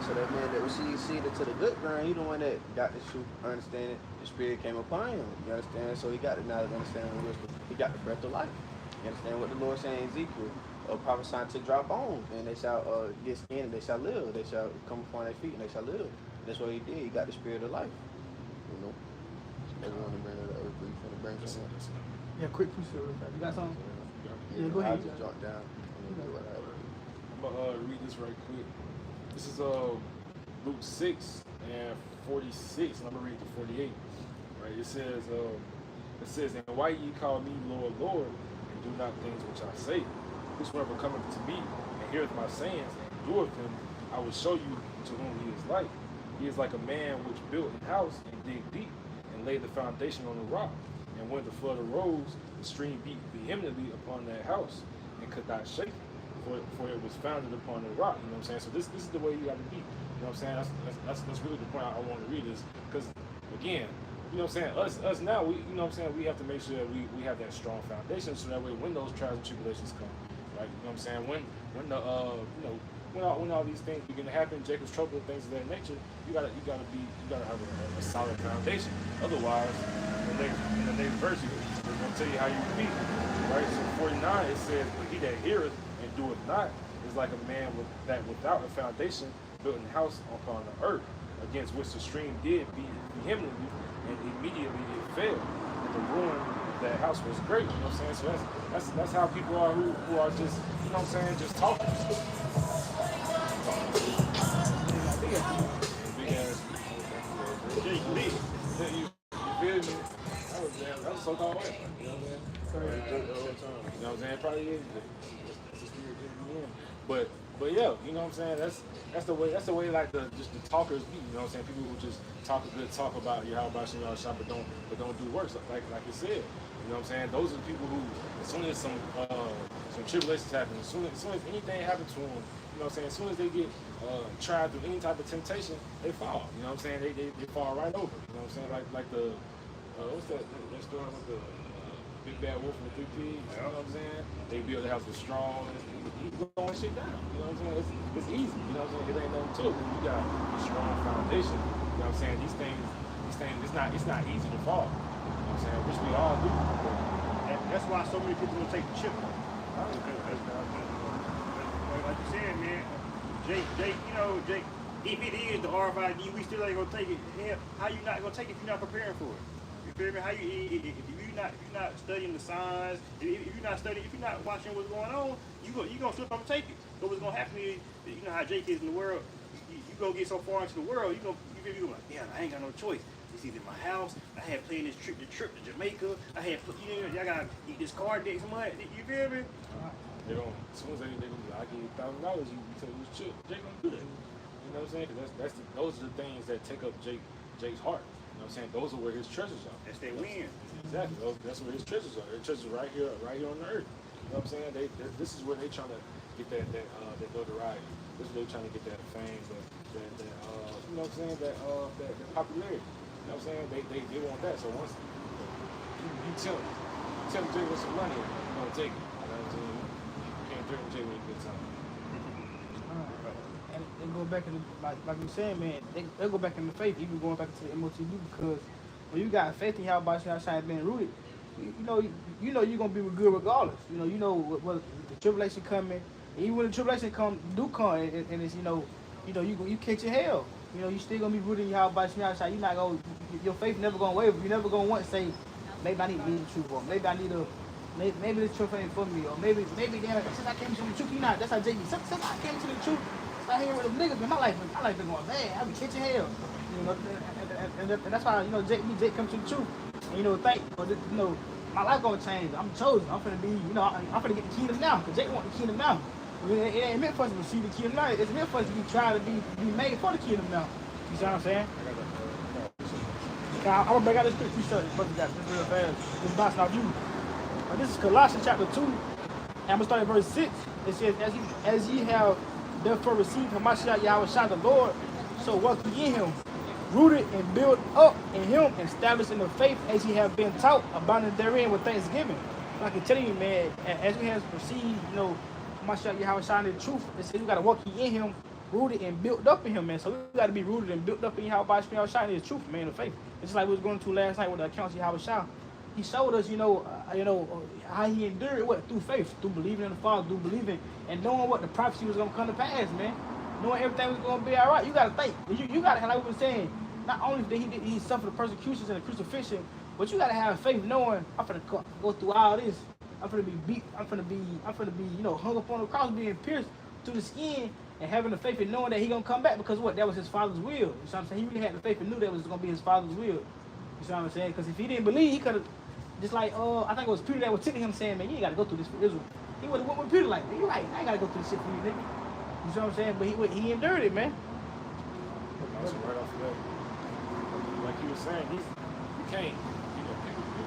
So that man that receives seed into the good ground, he the one that got the truth, understanding. The spirit came upon him. You understand? So he got the knowledge, understanding, and wisdom. He got the breath of life. You understand what the Lord saying in Ezekiel? Prophesying to dry bones, and they shall get skin, and they shall live. They shall come upon their feet, and they shall live. That's what he did. He got the spirit of life. You know. Everyone to bring it up. Brief and bring something. Yeah, quick precept. You got something? Yeah, go ahead. I just jot down. I'm gonna read this right quick. This is Luke 6 and 46, and I'm gonna read to 48. Right? It says, "And why ye call me Lord, Lord, and do not things which I say? Whosoever cometh to me and heareth my sayings and doeth them, I will show you to whom he is like. He is like a man which built a house and digged deep and laid the foundation on the rock. And when the flood arose, the stream beat vehemently upon that house and could not shake it, for it was founded upon the rock. You know what I'm saying? So this is the way you got to be. You know what I'm saying? That's really the point I want to read is because again, you know what I'm saying? Us now, we you know what I'm saying, we have to make sure that we have that strong foundation so that way when those trials and tribulations come, right? You know what I'm saying? When the when all these things begin to happen, Jacob's trouble and things of that nature, you gotta have a solid foundation. Otherwise, in the next verse, it's gonna tell you how you repeat, right? So 49 it says, "But he that heareth and doeth not is like a man that without a foundation built an house upon the earth, against which the stream did beat vehemently, and immediately it fell. And the ruin of that house was great." You know what I'm saying? So that's how people are who are just, you know what I'm saying, just talking. Big ass. Jake lit. You feel me? That was so called way. You know what I'm saying? You know what I'm saying? Probably is. That's the spirit in the end. But yeah, you know what I'm saying? That's the way like the talkers be, you know what I'm saying? People who just talk a good talk about how about y'all shop but don't do works like you said. You know what I'm saying? Those are the people who, as soon as some tribulations happen, as soon as anything happens to them, you know what I'm saying? As soon as they get tried through any type of temptation, they fall. You know what I'm saying? They fall right over. You know what I'm saying? Like the what's that story with the big bad wolf and the three pigs? You know what I'm saying? They build the house with straw and he's going shit down. You know what I'm saying? It's easy. You know what I'm saying? It ain't nothing to it. You got a strong foundation. You know what I'm saying? These things it's not easy to fall. You know what I'm saying? Which we all do. That's why so many people will take the chip. Like you said, man, Jake, you know, Jake, if it is the RFID, we still ain't gonna take it. Yeah, how you not gonna take it if you're not preparing for it? You feel me? How you if you're not studying the signs, if you're not watching what's going on, you gonna slip up and take it. So what's gonna happen is, you know how Jake is in the world. You gonna get so far into the world, you gonna like, yeah, I ain't got no choice. It's either my house. I had planned the trip to Jamaica. I had I gotta eat this card next month. You feel me? They don't. As soon as they gonna be, I give you $1,000. You tell you shit. Jake gonna do that. You know what I'm saying? Because those are the things that take up Jake's heart. You know what I'm saying? Those are where his treasures are. That's their win. Exactly. That's where his treasures are. Their treasures are right here on the earth. You know what I'm saying? This is where they trying to get that notoriety. This is where they trying to get that fame, that you know what I'm saying? That popularity. You know what I'm saying? They want that. So once you tell Jake with some money, you're gonna take it. You know what I'm saying? You can't drink Jake with a good time. And they go back in the, like you saying, man, they go back in the faith, even going back to the MOTU, because when you got faith in how about you outside being rooted, you know you're gonna be good regardless. You know what the tribulation coming, and even when the tribulation come, and it's you catch your hell. You know, you still gonna be rooted in how about you outside. You're not gonna, your faith never gonna waver. You never gonna want to say, maybe I need to leave the truth, or maybe I need to. Maybe this truth ain't for me, or maybe damn, since I came to the truth, that's how JB. Since I came to the truth, I hear with them niggas, man, my life been going bad. I be catching hell, you know, and that's why Jake come to the truth, and my life gonna change. I'm chosen. I'm finna be, I'm finna get the kingdom now, cause Jake want the kingdom now. It ain't meant for us to receive the kingdom now. It's meant for us to be trying to be made for the kingdom now. You see what I'm saying? I'm gonna break out this quick t-shirt. This real fast. This bouncing off you. This is Colossians chapter 2, and I'm going to start at verse 6. It says, as ye have therefore received Hamashiach Yahushua the Lord, so walk ye in him, rooted and built up in him, and established in the faith as ye have been taught, abounding therein with thanksgiving. And I can tell you, man, as we have received, Hamashiach Yahushua in the truth, it says we got to walk ye in him, rooted and built up in him, man. So we got to be rooted and built up in Yahushua in his truth, man, the faith. It's like we was going to last night with the accounts of Yahushua. He showed us, how he endured through faith, through believing in the Father, through believing and knowing what the prophecy was gonna come to pass, man. Knowing everything was gonna be all right. You gotta think. You gotta, like we were saying, not only did he suffer the persecutions and the crucifixion, but you gotta have faith, knowing I'm finna go through all this. I'm finna be beat. I'm finna be, hung up on the cross, being pierced through the skin, and having the faith and knowing that he gonna come back because that was his Father's will. You know what I'm saying? He really had the faith and knew that was gonna be his Father's will. You see what I'm saying? Because if he didn't believe, he could have. Just like, I think it was Peter that was telling him, saying, man, you ain't got to go through this for Israel. He would have went with Peter like, man, you're right, I ain't got to go through this shit for you, nigga. You see what I'm saying? But he endured it, man. Also right off of that, like he was saying, you can't,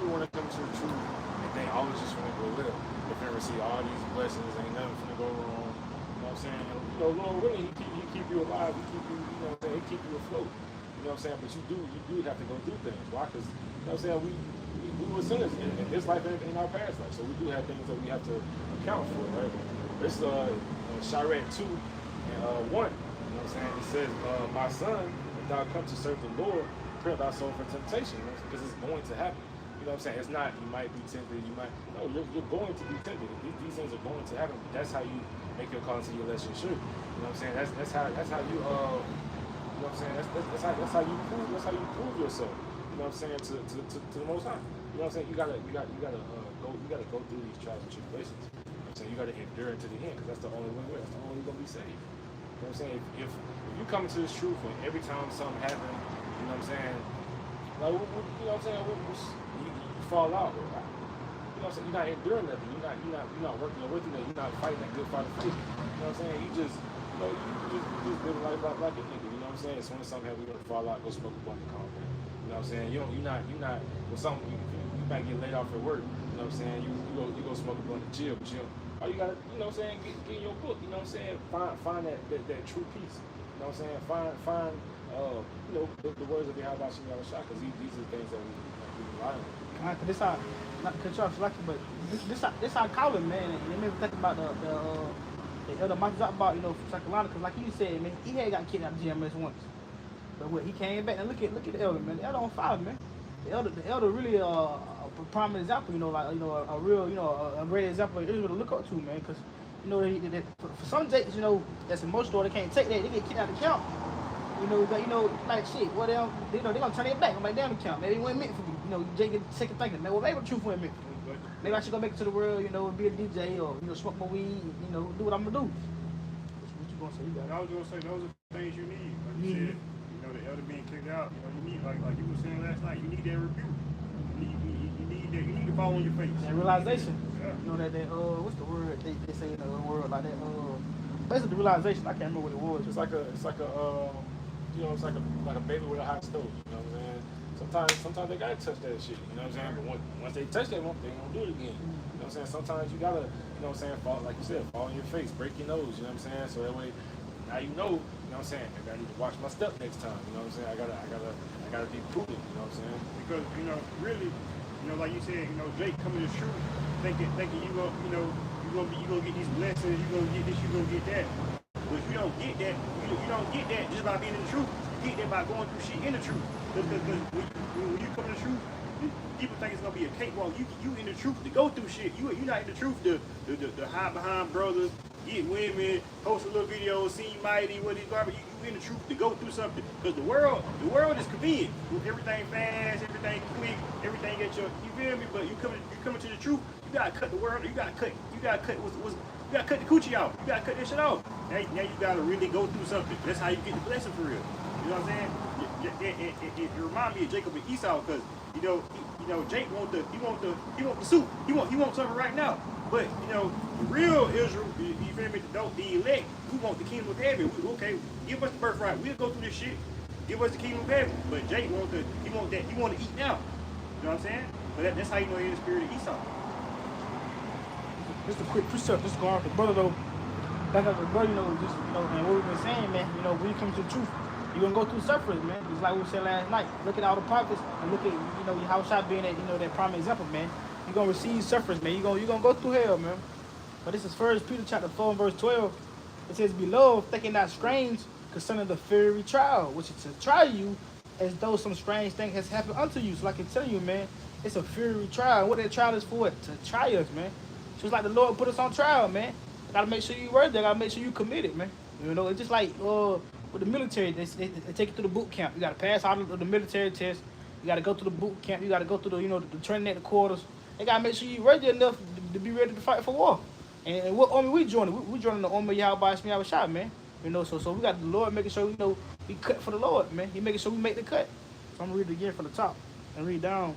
people want to come to the truth and they always just want to go live. If they receive all these blessings, ain't nothing finna go wrong. You know what I'm saying? And, you know, Lord willing, he keep you alive. He keep you, you know what I'm saying? He keep you afloat. You know what I'm saying? But you do have to go through things. Why? Because, you know what I'm saying? We were sinners in this life and in our past life. So we do have things that we have to account for, right? This Shirek 2 and 1. You know what I'm saying? It says, my son, if thou come to serve the Lord, prepare thy soul for temptation. You know, because it's going to happen. You know what I'm saying? It's not, you might be tempted, you're going to be tempted. These things are going to happen. That's how you make your call into your election sure. You know what I'm saying? That's how you, you know what I'm saying? That's how you prove yourself. You know what I'm saying? To the Most High. You know what I'm saying? You gotta go through these trials and tribulations. You know what I'm saying? You gotta endure it to the end, because that's the only way. That's the only way you're gonna be saved. You know what I'm saying? If you come into this truth and every time something happens, you know what I'm saying? Like, you know what I'm saying? You fall out. You know what I'm saying? You're not enduring nothing. You're not working your way through that. You're not fighting that good fight of faith. You know what I'm saying? You just live life like a nigga. You know what I'm saying? As soon as something happens, you're gonna fall out, go smoke a blunt and calm down. You know what I'm saying? You're not with something. You might get laid off at work. You know what I'm saying? You go smoke a blunt and chill. All you gotta, you know what I'm saying? Get in your book. You know what I'm saying? Find that true peace. You know what I'm saying? Find you know, the words of Yahweh Shem Yahushua, because these are things that we rely on. This how, not to cut you off, but this how calling, man. And it made me think about the elder Mike about, you know, from South Carolina, because like you said, man, he had got kicked out of GMS once. But what, he came back and look at the elder, man. The elder on fire, man. The elder really a prominent example, you know, like, you know, a real, you know, a great example of Israel to look up to, man. Because, you know, for some Jakes, you know, that's emotional, they can't take that, they get kicked out of the camp. You know, like shit, what they gonna turn their back. I'm like, damn, the count. Maybe it wasn't meant for me. You know, Jake get second thinking, man, well, maybe the truth wasn't meant for me. Maybe I should go make it to the world, you know, and be a DJ or, you know, smoke my weed, you know, do what I'm gonna do. What you gonna say? I was gonna say those are things you need. Like you said, you know, the elder being kicked out, you know, you need, like you were saying last night, you need that rebuke. You need to fall on your face. That realization. Yeah. You know, that what's the word they say in the word like that? Basically the realization, I can't remember what it was. It's like a you know, it's like a baby with a hot stove. You know what I'm saying? Sometimes they gotta touch that shit. You know what I'm saying? But once they touch that, they don't do it again. You know what I'm saying? Sometimes you gotta, you know what I'm saying? Fall, like you said, fall on your face, break your nose. You know what I'm saying? So that way, now you know what I'm saying? Maybe I need to watch my step next time. You know what I'm saying? I gotta be prudent. You know what I'm saying? Because, you know, really, you know, like you said, you know, Jake coming to truth, thinking you gonna get these blessings, you gonna get this, you gonna get that. But if you don't get that, you don't get that just by being in the truth. You get that by going through shit in the truth. Because when you come to the truth, people think it's gonna be a cakewalk. You in the truth to go through shit. You're not in the truth to hide behind brothers, get women, post a little video, see mighty, what is garbage. You in the truth to go through something. Because the world is convenient. With everything fast, everything quick, everything at your, you feel me? But you coming to the truth, you gotta cut the world. You gotta cut you gotta cut the coochie out. You gotta cut that shit off. Now you gotta really go through something. That's how you get the blessing for real. You know what I'm saying? It remind me of Jacob and Esau, because you know Jake want the suit. He want something right now. But you know, the real Israel, you feel me? The elect, we want the kingdom of heaven. Okay, give us the birthright. We'll go through this shit. Give us the kingdom of heaven. But Jake want to eat now. You know what I'm saying? But that's how you know you're in the spirit of Esau. Just a quick precept, just going off the brother though. Back up the brother, you know, just, you know, and what we've been saying, man, you know, when you come to the truth, you're gonna go through suffering, man. Just like we said last night. Look at all the prophets and look at, you know, how shot being that, you know, that prime example, man. You're gonna receive sufferings, man. You're gonna go through hell, man. But this is 1 Peter chapter 4 and verse 12. It says, beloved, thinking not strange concerning the fiery trial, which is to try you as though some strange thing has happened unto you. So like I tell you, man, it's a fiery trial. What that trial is for? To try us, man. Just like the Lord put us on trial, man. Gotta make sure you worthy. Gotta make sure you committed, man. You know, it's just like with the military, they take you to the boot camp. You gotta pass all of the military tests. You gotta go to the boot camp. You gotta go through the, you know, the training at the quarters. They gotta make sure you worthy enough to be ready to fight for war. And what army we joining? We joining the army of Yahweh Shem Yahushua, man. You know, so we got the Lord making sure, you know, we cut for the Lord, man. He making sure we make the cut. So I'm gonna read it again from the top and read down.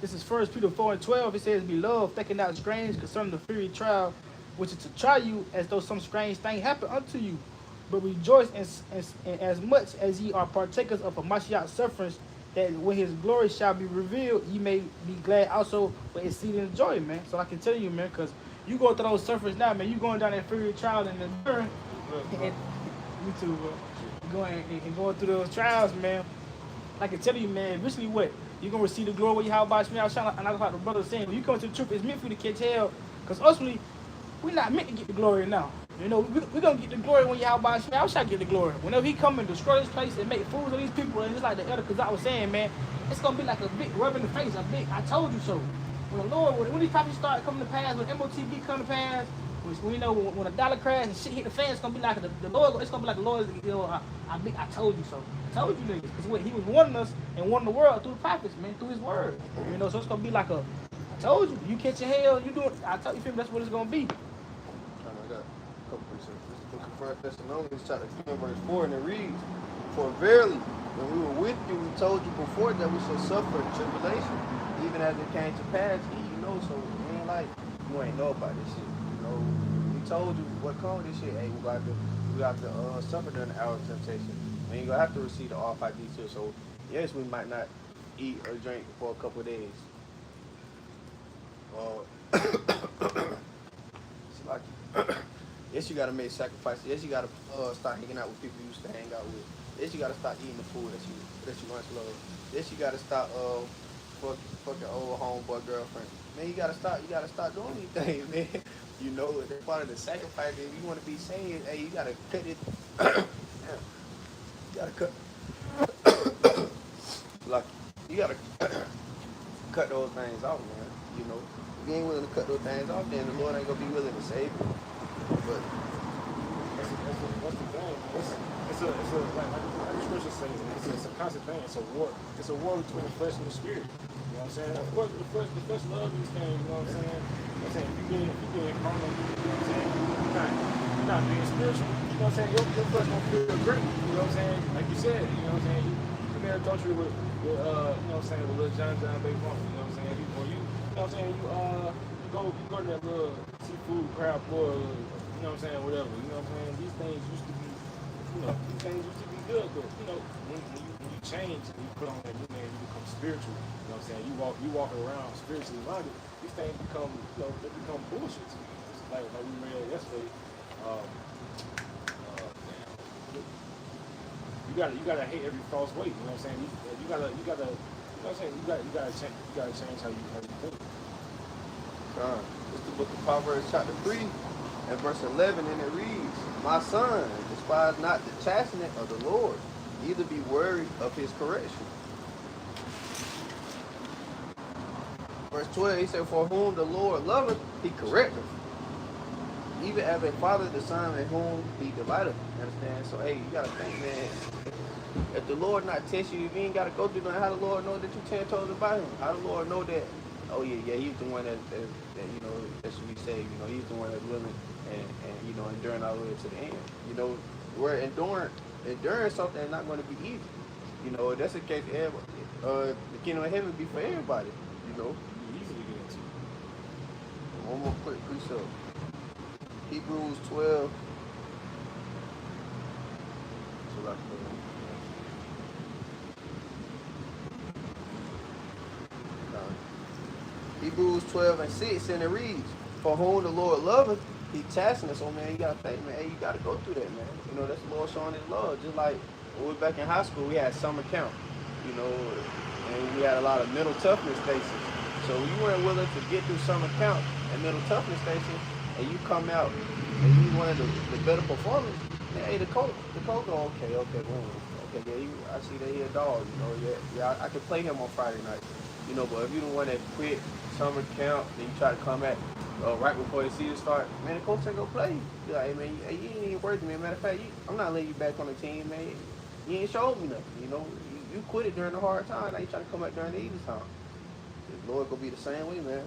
This is 1 Peter 4 and 12. It says, beloved, thinking not strange concerning the fiery trial, which is to try you as though some strange thing happened unto you. But rejoice as much as ye are partakers of a Mashiach sufferings, that when his glory shall be revealed, ye may be glad also with exceeding joy, man. So I can tell you, man, because you go through those surfers now, man, you going down that fiery trial and enduring, and me too, bro. Going through those trials, man. I can tell you, man, eventually what? You're going to receive the glory when you have about me. And I was like the brother saying, when you come to the truth, it's meant for you to catch hell. Because ultimately, we're not meant to get the glory now. You know, we're going to get the glory when you have about me. I wish I get the glory. Whenever he come and destroy this place and make fools of these people, and just like the elder, because I was saying, man, it's going to be like a big rub in the face, a big, I told you so. When the Lord, when these prophets start coming to pass, when MOTB come to pass, when, you know, when a dollar crash and shit hit the fan, it's gonna be like the Lord. It's gonna be like the Lord. You know, I told you so. I told you niggas, because what he was warning us and warning the world through the prophets, man, through his word. You know, so it's gonna be like a. I told you, you catch your hell, you do it. I told you, feel me, that's what it's gonna be. I got a couple precepts. This is the book of 1 Thessalonians, chapter 10, verse 4, and it reads, "For verily, when we were with you, we told you before that we shall suffer tribulation, even as it came to pass, and you know, so it ain't like you ain't know about this shit. You know, we told you what comes with this shit. Hey, we got to suffer during the hour of temptation. We ain't gonna have to receive the all five details. So yes, we might not eat or drink for a couple of days. It's like, yes, you gotta make sacrifices. Yes, you gotta start hanging out with people you used to hang out with. Yes, you gotta start eating the food that you once loved. Yes, you gotta stop fucking old homeboy girlfriend. Man, you gotta stop doing these things, man. You know, they're part of the sacrifice. If you want to be saved, hey, you gotta cut it. You gotta cut. Like, you gotta cut those things off, man. You know, if you ain't willing to cut those things off, then the Lord ain't gonna be willing to save you. But that's the thing. It's like the scripture says, it's a constant thing. It's a war. It's a war between the flesh and the spirit. You know what I'm saying? Of course, the flesh loves these things. You know what I'm saying? If you being carnal, you know what I'm saying? You're not being spiritual. You know what I'm saying? Your flesh don't feel great. You know what I'm saying? Like you said, you know what I'm saying? You commit adultery with you know what I'm saying, with little John baby mama. You know what I'm saying? Or you know what I'm saying? You go to that little seafood crab boil. You know what I'm saying? Whatever. You know what I'm saying? These things used to be, you know, these things used to be good, but you know, when you change and you put on that new man, you become spiritual. You know what I'm saying? You walk around spiritually minded. These things become, you know, they become bullshit to you. It's like we read yesterday. You gotta hate every false way. You know what I'm saying? You gotta, you know what I'm saying? You gotta change how you think. It's the book of Proverbs, chapter 3, and verse 11, and it reads, "My son, despise not the chastening of the Lord, neither be worried of his correction." Verse 12, he said, "For whom the Lord loveth, he correcteth, even as a father the son in whom he delighteth." Understand? So hey, you gotta think, man. If the Lord not test you, if you ain't gotta go through nothing, how the Lord know that you 10 toes about him? How the Lord know that? Oh yeah, he's the one that you know that should be saved. You know, he's the one that's willing and you know enduring all the way to the end. You know, we're enduring something that's not going to be easy. You know, that's the case. The kingdom of heaven be for everybody. You know, Easy to get into. one more quick precept. Hebrews 12. So like, Hebrews 12 and 6, and it reads, "For whom the Lord loveth, he chasteneth." So man, you gotta think, man, hey, you gotta go through that, man. You know, that's the Lord showing his love. Just like when we were back in high school, we had summer camp, you know, and we had a lot of mental toughness stations. So you weren't willing to get through summer camp and mental toughness stations, and you come out and you one of the better performers, man, hey, the coach go, okay, boom. Okay, yeah, I see that he a dog, you know, yeah, I can play him on Friday night. You know, but if you the one that quit summer camp, then you try to come back right before the season start, man, the coach ain't gonna play you. You're like, hey, man, you ain't even worth it, man. Matter of fact, I'm not letting you back on the team, man. You ain't showed me nothing, you know. You quit it during the hard time, now you try to come back during the easy time. The Lord gonna be the same way, man.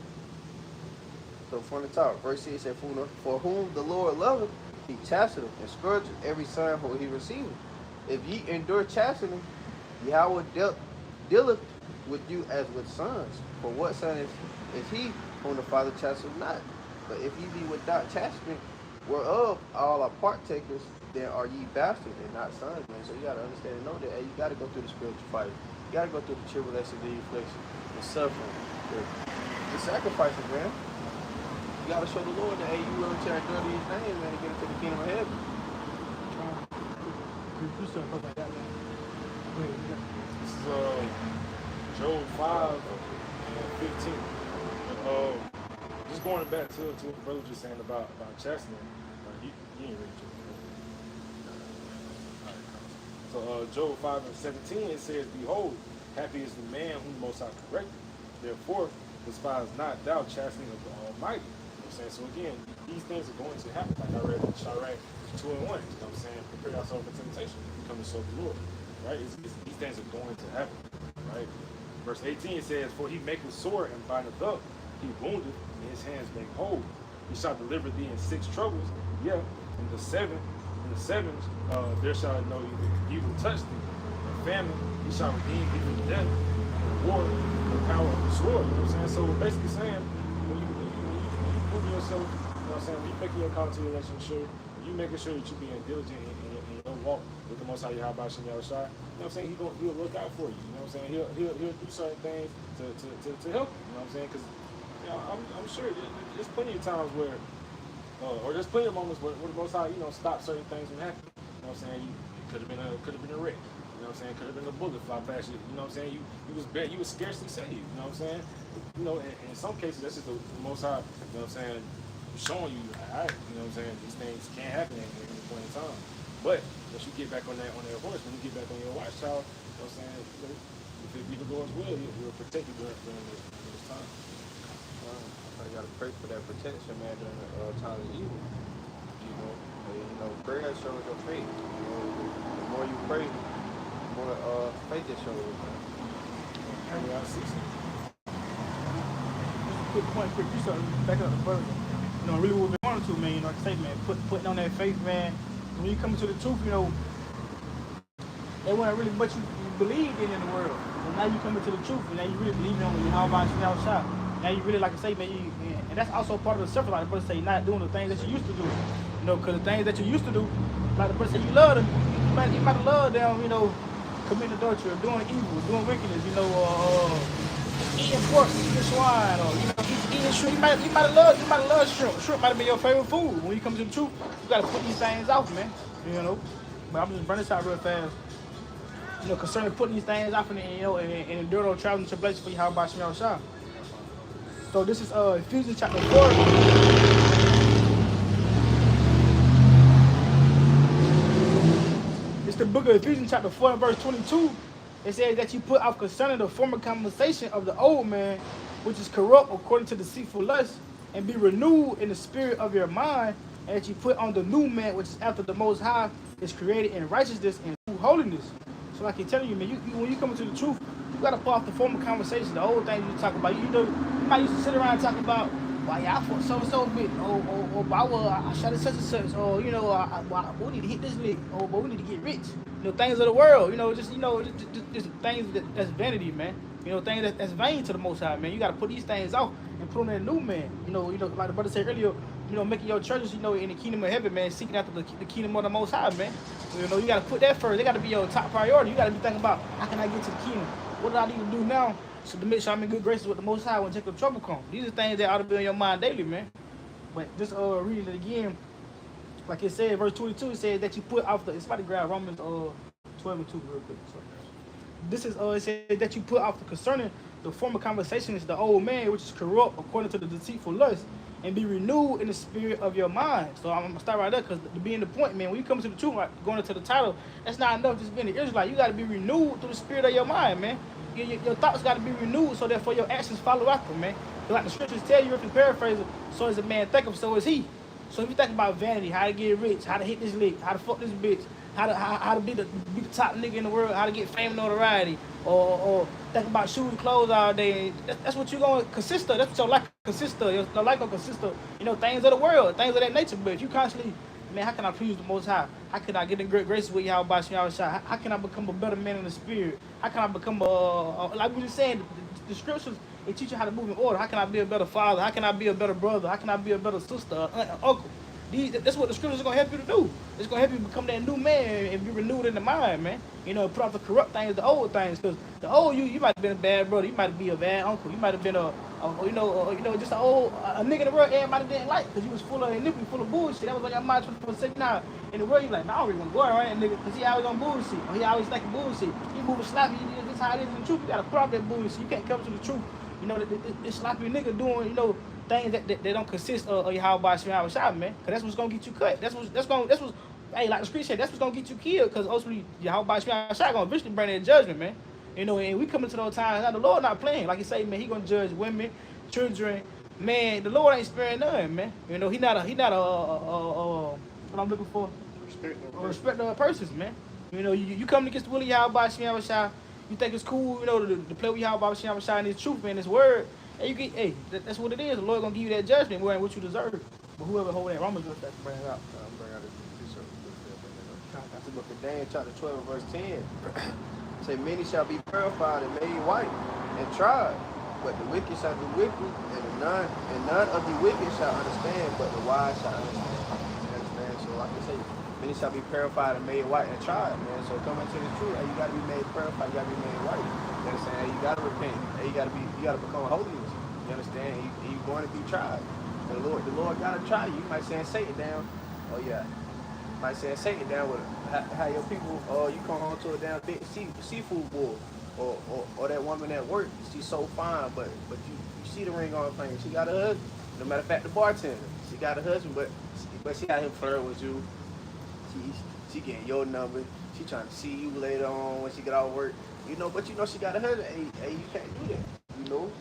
So from the top, verse 6 said, "For whom the Lord loveth, he chasteneth and scourgeth every son whom he receiveth. If ye endure chastening, Yahweh dealeth with you as with sons. For what son is he whom the Father chasteneth not? But if ye be without chastisement, whereof all are partakers, then are ye bastards and not sons, man." So you gotta understand and know that, hey, you gotta go through the spiritual fight. gotta go through the tribulation, the affliction, the suffering, the sacrifices, man. You gotta show the Lord that, hey, you willing to endure these things, man, to get into the kingdom of heaven. This is Job 5 and 15. Just going back to what the brother was just saying about chastening. He ain't ready to. So Job 5 and 17, it says, "Behold, happy is the man whom Most High corrected. Therefore, despise not thou chastening of the Almighty." You know what I'm saying? So again, these things are going to happen. Like I read in Shadrach 2 and 1. You know what I'm saying? Prepare yourself for temptation. Become the soul of the Lord. Right? These things are going to happen. Right? Verse 18 says, "For he maketh sore and bindeth up. He wounded, and his hands make whole. He shall deliver thee in 6 troubles. Yeah, in the sevens, there shall no evil touch thee. In famine, he shall redeem thee from death. In war, the power of the sword." You know what I'm saying? So we're basically saying, when you prove yourself, you know what I'm saying, when you making your call to your election, sure, you making sure that you're being diligent in your walk with the Most High Yahweh Shem Yahushua. You know what I'm saying? He'll look out for you. You know what I'm saying? He'll do certain things to help you. You know what I'm saying? Because I'm sure there's plenty of times where, or there's plenty of moments where the Most High, stop certain things from happening. You know what I'm saying? It could have been a wreck. You know what I'm saying? Could have been a bullet fly past you. You know what I'm saying? You was scarcely saved. You know what I'm saying? In some cases, that's just the Most High. You know what I'm saying? Showing you, all right. You know what I'm saying? These things can't happen at any point in time. But once you get back on that horse, when you get back on your watchtower, you know what I'm saying? If it be the Lord's will, He'll protect you during this time. You gotta pray for that protection, man, during the time of evil. Prayer shows your faith. The more you pray, the more faith it shows. And we are 60. Quick point, quick research, back up the brother. Really what we wanted to, man, like I say, man, putting on that faith, man. When you come into the truth, there wasn't really much you believed in the world. And now you come into the truth, and now you really believe in how about you outside. Now you really, like I say, man, and that's also part of the suffering, like the brother say, not doing the things that you used to do. Because the things that you used to do, like the brother say, you love them, you might have loved them, committing adultery, or doing evil, doing wickedness, eating pork, eating swine, or eating shrimp. You might have loved shrimp. Shrimp might have been your favorite food. When you come to the truth, you gotta put these things off, man. But I'm just burning this out real fast. Concerning putting these things off and endure those trials and tribulations for you, how about Shem Yahushua. So this is Ephesians chapter 4. It's the book of Ephesians chapter 4 and verse 22. It says that you put off concerning the former conversation of the old man, which is corrupt according to deceitful lust, and be renewed in the spirit of your mind, and that you put on the new man, which is after the Most High, is created in righteousness and true holiness. So like I'm telling you, man, when you come into the truth, you gotta put off the former conversation, the old things you talk about. You might used to sit around and talk about, why y'all fought so big, or I shot at such and such, or we need to hit this lick, or we need to get rich. Things of the world, just things that's vanity, man. Things that's vain to the Most High, man. You gotta put these things off and put on that new man. Like the brother said earlier, making your churches, in the kingdom of heaven, man, seeking after the kingdom of the Most High, man. You gotta put that first. They gotta be your top priority. You gotta be thinking about, how can I get to the kingdom? What do I need to do now? So to make sure I'm in good graces with the Most High when Jacob trouble comes. These are things that ought to be on your mind daily, man. But just reading it again, like it said, verse 22, it says that you put off it's about to grab Romans 12 and 2 real quick. So this is it says that you put off concerning the former conversations, the old man, which is corrupt according to the deceitful lust, and be renewed in the spirit of your mind. So I'm gonna start right there, because to be in the point, man, when you come to the truth, like going into the title, that's not enough just being an Israelite. You gotta be renewed through the spirit of your mind, man. Your thoughts got to be renewed, so therefore your actions follow after, man. Like the scriptures tell you, if you paraphrase it, so as a man thinketh, so is he. So if you think about vanity, how to get rich, how to hit this lick, how to fuck this bitch, how to be the top nigga in the world, how to get fame and notoriety, or think about shoes, clothes all day. That's what you're going to consist of. That's what your life consists of. Your life going to consist of, things of the world, things of that nature. But if you constantly, man, how can I please the Most High? How can I get in great graces with Yahweh Shem Yahushua? How can I become a better man in the spirit? How can I become like we were saying, the scriptures, they teach you how to move in order. How can I be a better father? How can I be a better brother? How can I be a better sister, uncle? That's what the scriptures are gonna help you to do. It's gonna help you become that new man and be renewed in the mind, man. You know, put off the corrupt things, the old things, because the old you might have been a bad brother, you might be a bad uncle, you might have been just an old a nigga in the world everybody didn't like, because you was full of iniquity, full of bullshit. That was on your mind 24/7. Now in the world, you like, man, I don't really want to go around that nigga, because he always on bullshit, or he always thinking bullshit. He moving sloppy. This how it is in the truth. You gotta put off that bullshit. You can't come to the truth. You know, this sloppy nigga doing, you know, things that don't consist of your how about shit, man. Cause that's what's gonna get you cut. That's what's hey, like the street said, that's what's gonna get you killed. Cause ultimately your how about shit gonna eventually bring that judgment, man. You know, and we come into those times now. The Lord not playing, like He say, man. He gonna judge women, children, man. The Lord ain't sparing none, man. You know, He not a what I'm looking for. Respect the persons, man. You know, you coming against the will of Yahweh Shah, you think it's cool, you know, to play with Yahweh Shah and His truth, man, His word. And you get, hey, that's what it is. The Lord gonna give you that judgment, where what you deserve. But whoever hold that, Romans just have to bring it out. Bring out this precept. That's the book of Daniel, chapter 12, verse 10. Say, many shall be purified and made white and tried, but the wicked shall do wicked, and none of the wicked shall understand, but the wise shall understand. You understand? So, like I say, many shall be purified and made white and tried, man. So, coming to the truth, hey, you gotta be made purified, you gotta be made white. You understand? Hey, you gotta repent. Hey, you gotta become holiness. You understand? You going to be tried. The Lord gotta try you. You might send Satan down. Oh yeah. You might send Satan down with how your people. You come home to a damn big seafood bowl, or that woman at work. She's so fine, but you see the ring on her finger. She got a husband. No matter of fact, the bartender. She got a husband, but she out here flirting with you. She getting your number. She trying to see you later on when she get out of work. You know, but you know she got a husband. Hey, you can't do that. You know,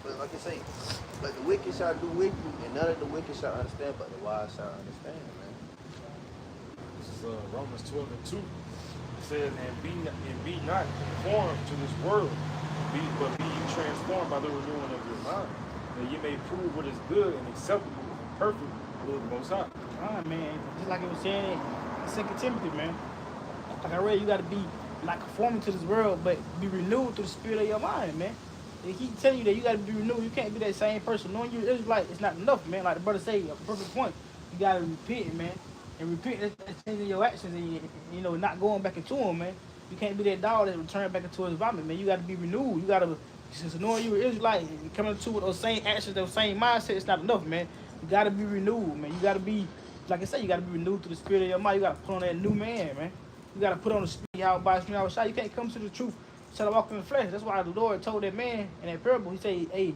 but like I say, but the wicked shall do wicked, and none of the wicked shall understand, but the wise shall understand, man. This is Romans 12:2. It says, and be not conformed to this world, but be ye transformed by the renewing of your mind, that ye may prove what is good and acceptable and perfect will the Most High. Man, just like it was saying in 2 Timothy, man. Like I read, you got to be not conforming to this world, but be renewed through the spirit of your mind, man. They keep telling you that you got to be renewed. You can't be that same person. Knowing you're Israelite, it's not enough, man. Like the brother say, a perfect point. You got to repent, man. And repent, that's changing your actions and, you know, not going back into them, man. You can't be that dog that return back into his vomit, man. You got to be renewed. You got to, since knowing you're Israelite and coming into with those same actions, those same mindset, it's not enough, man. You got to be renewed, man. You got to be, like I said, you got to be renewed through the spirit of your mind. You got to put on that new man, man. You got to put on the spirit how by stream outside. You can't come to the truth. Shall I walk in the flesh? That's why the Lord told that man in that parable. He said, hey,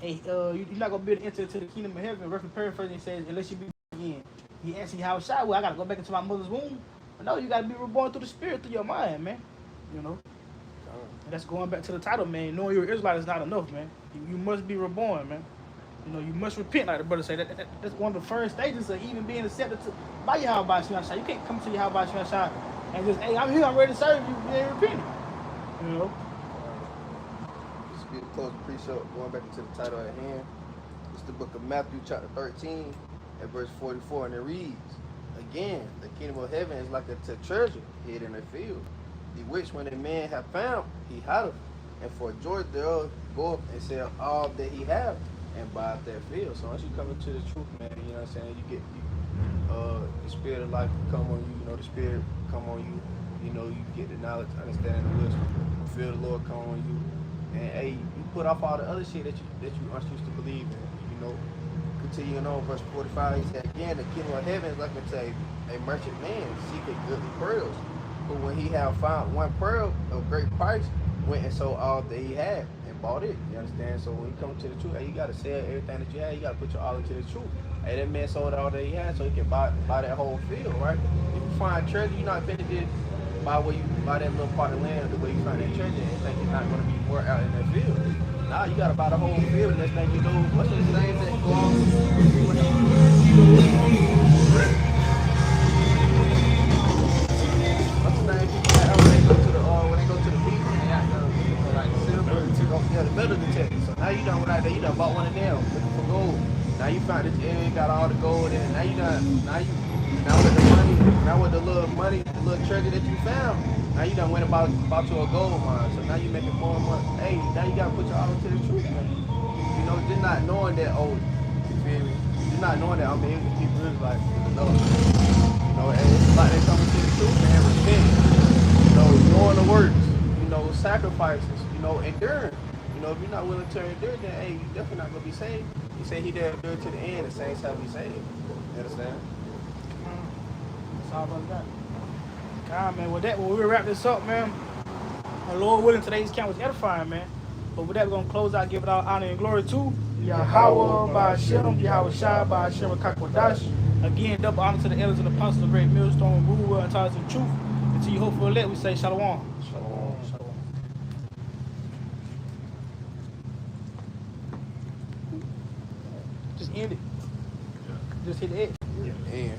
you're not going to be able to enter into the kingdom of heaven. Roughly paraphrasing, he says, unless you be born again. He asked me how shy. Well, I got to go back into my mother's womb. But no, you got to be reborn through the spirit, through your mind, man. You know? And that's going back to the title, man. Knowing you're an Israelite is not enough, man. You must be reborn, man. You know, you must repent, like the brother said. That's one of the first stages of even being accepted by Yahweh Shai. You can't come to Yahweh Shai and just, hey, I'm here, I'm ready to serve you. You ain't repenting. You know? This will be the closing precept, going back into the title at hand. It's the book of Matthew, chapter 13, and verse 44, and it reads, again, the kingdom of heaven is like a treasure hid in a field, the which when a man hath found, he hideth, and for joy thereof goeth and sell all that he hath, and buy that field. So once you come into the truth, man, you know what I'm saying, you get the spirit of life come on you, you know, the spirit come on you, you know, you get the knowledge, understanding, the wisdom, you feel the Lord come on you, and hey, you put off all the other shit that you used to believe in, you know. Continuing on, verse 45, he said, again, the kingdom of heaven is like a merchant man seeking goodly pearls, who when he had found one pearl of great price, went and sold all that he had and bought it. You understand? So when you come to the truth, hey, you gotta sell everything that you have. You gotta put your all into the truth. Hey, that man sold all that he had so he can buy that whole field, right? If you find treasure, you're not finna just buy that little part of land the way you find that treasure and think it's not gonna be more out in that field. Now you gotta buy the whole field. Next thing you know, what's the name that go on? What's the name people have when they go to the beach and they have to like silver? Yeah, the metal detector. So now you done without that, you done bought one of them looking for gold. Now you found it and got all the gold in. Now with the money, now with the little money, the little treasure that you found, now you done went about to a gold mine. So now you making more and more. Hey, now you gotta put your all into the truth, man. You know, just not knowing that, oh, you feel me? Just just not knowing that I'm an Hebrew Israelite is enough. You know, and it's like they coming to the truth, man, repent. You know, doing the works, you know, sacrifices, you know, enduring. You know, if you're not willing to endure, then hey, you definitely not gonna be saved. He said he that endure to the end, the saints shall be saved. You understand? That's all about that. God, man, with that, when we wrap this up, man, and Lord willing, today's count was edifying, man. But with that, we're going to close out, give it all honor and glory to Yahweh, Ba'ashem, Yahweh Shai, Ba'ashem, Kakwadash. Again, double honor to the elders and apostles of the great millstone, rule well and taught us the truth. Until you hope for elect, we say Shalom. Shalom. Shalom. Just end it. Just hit the X. And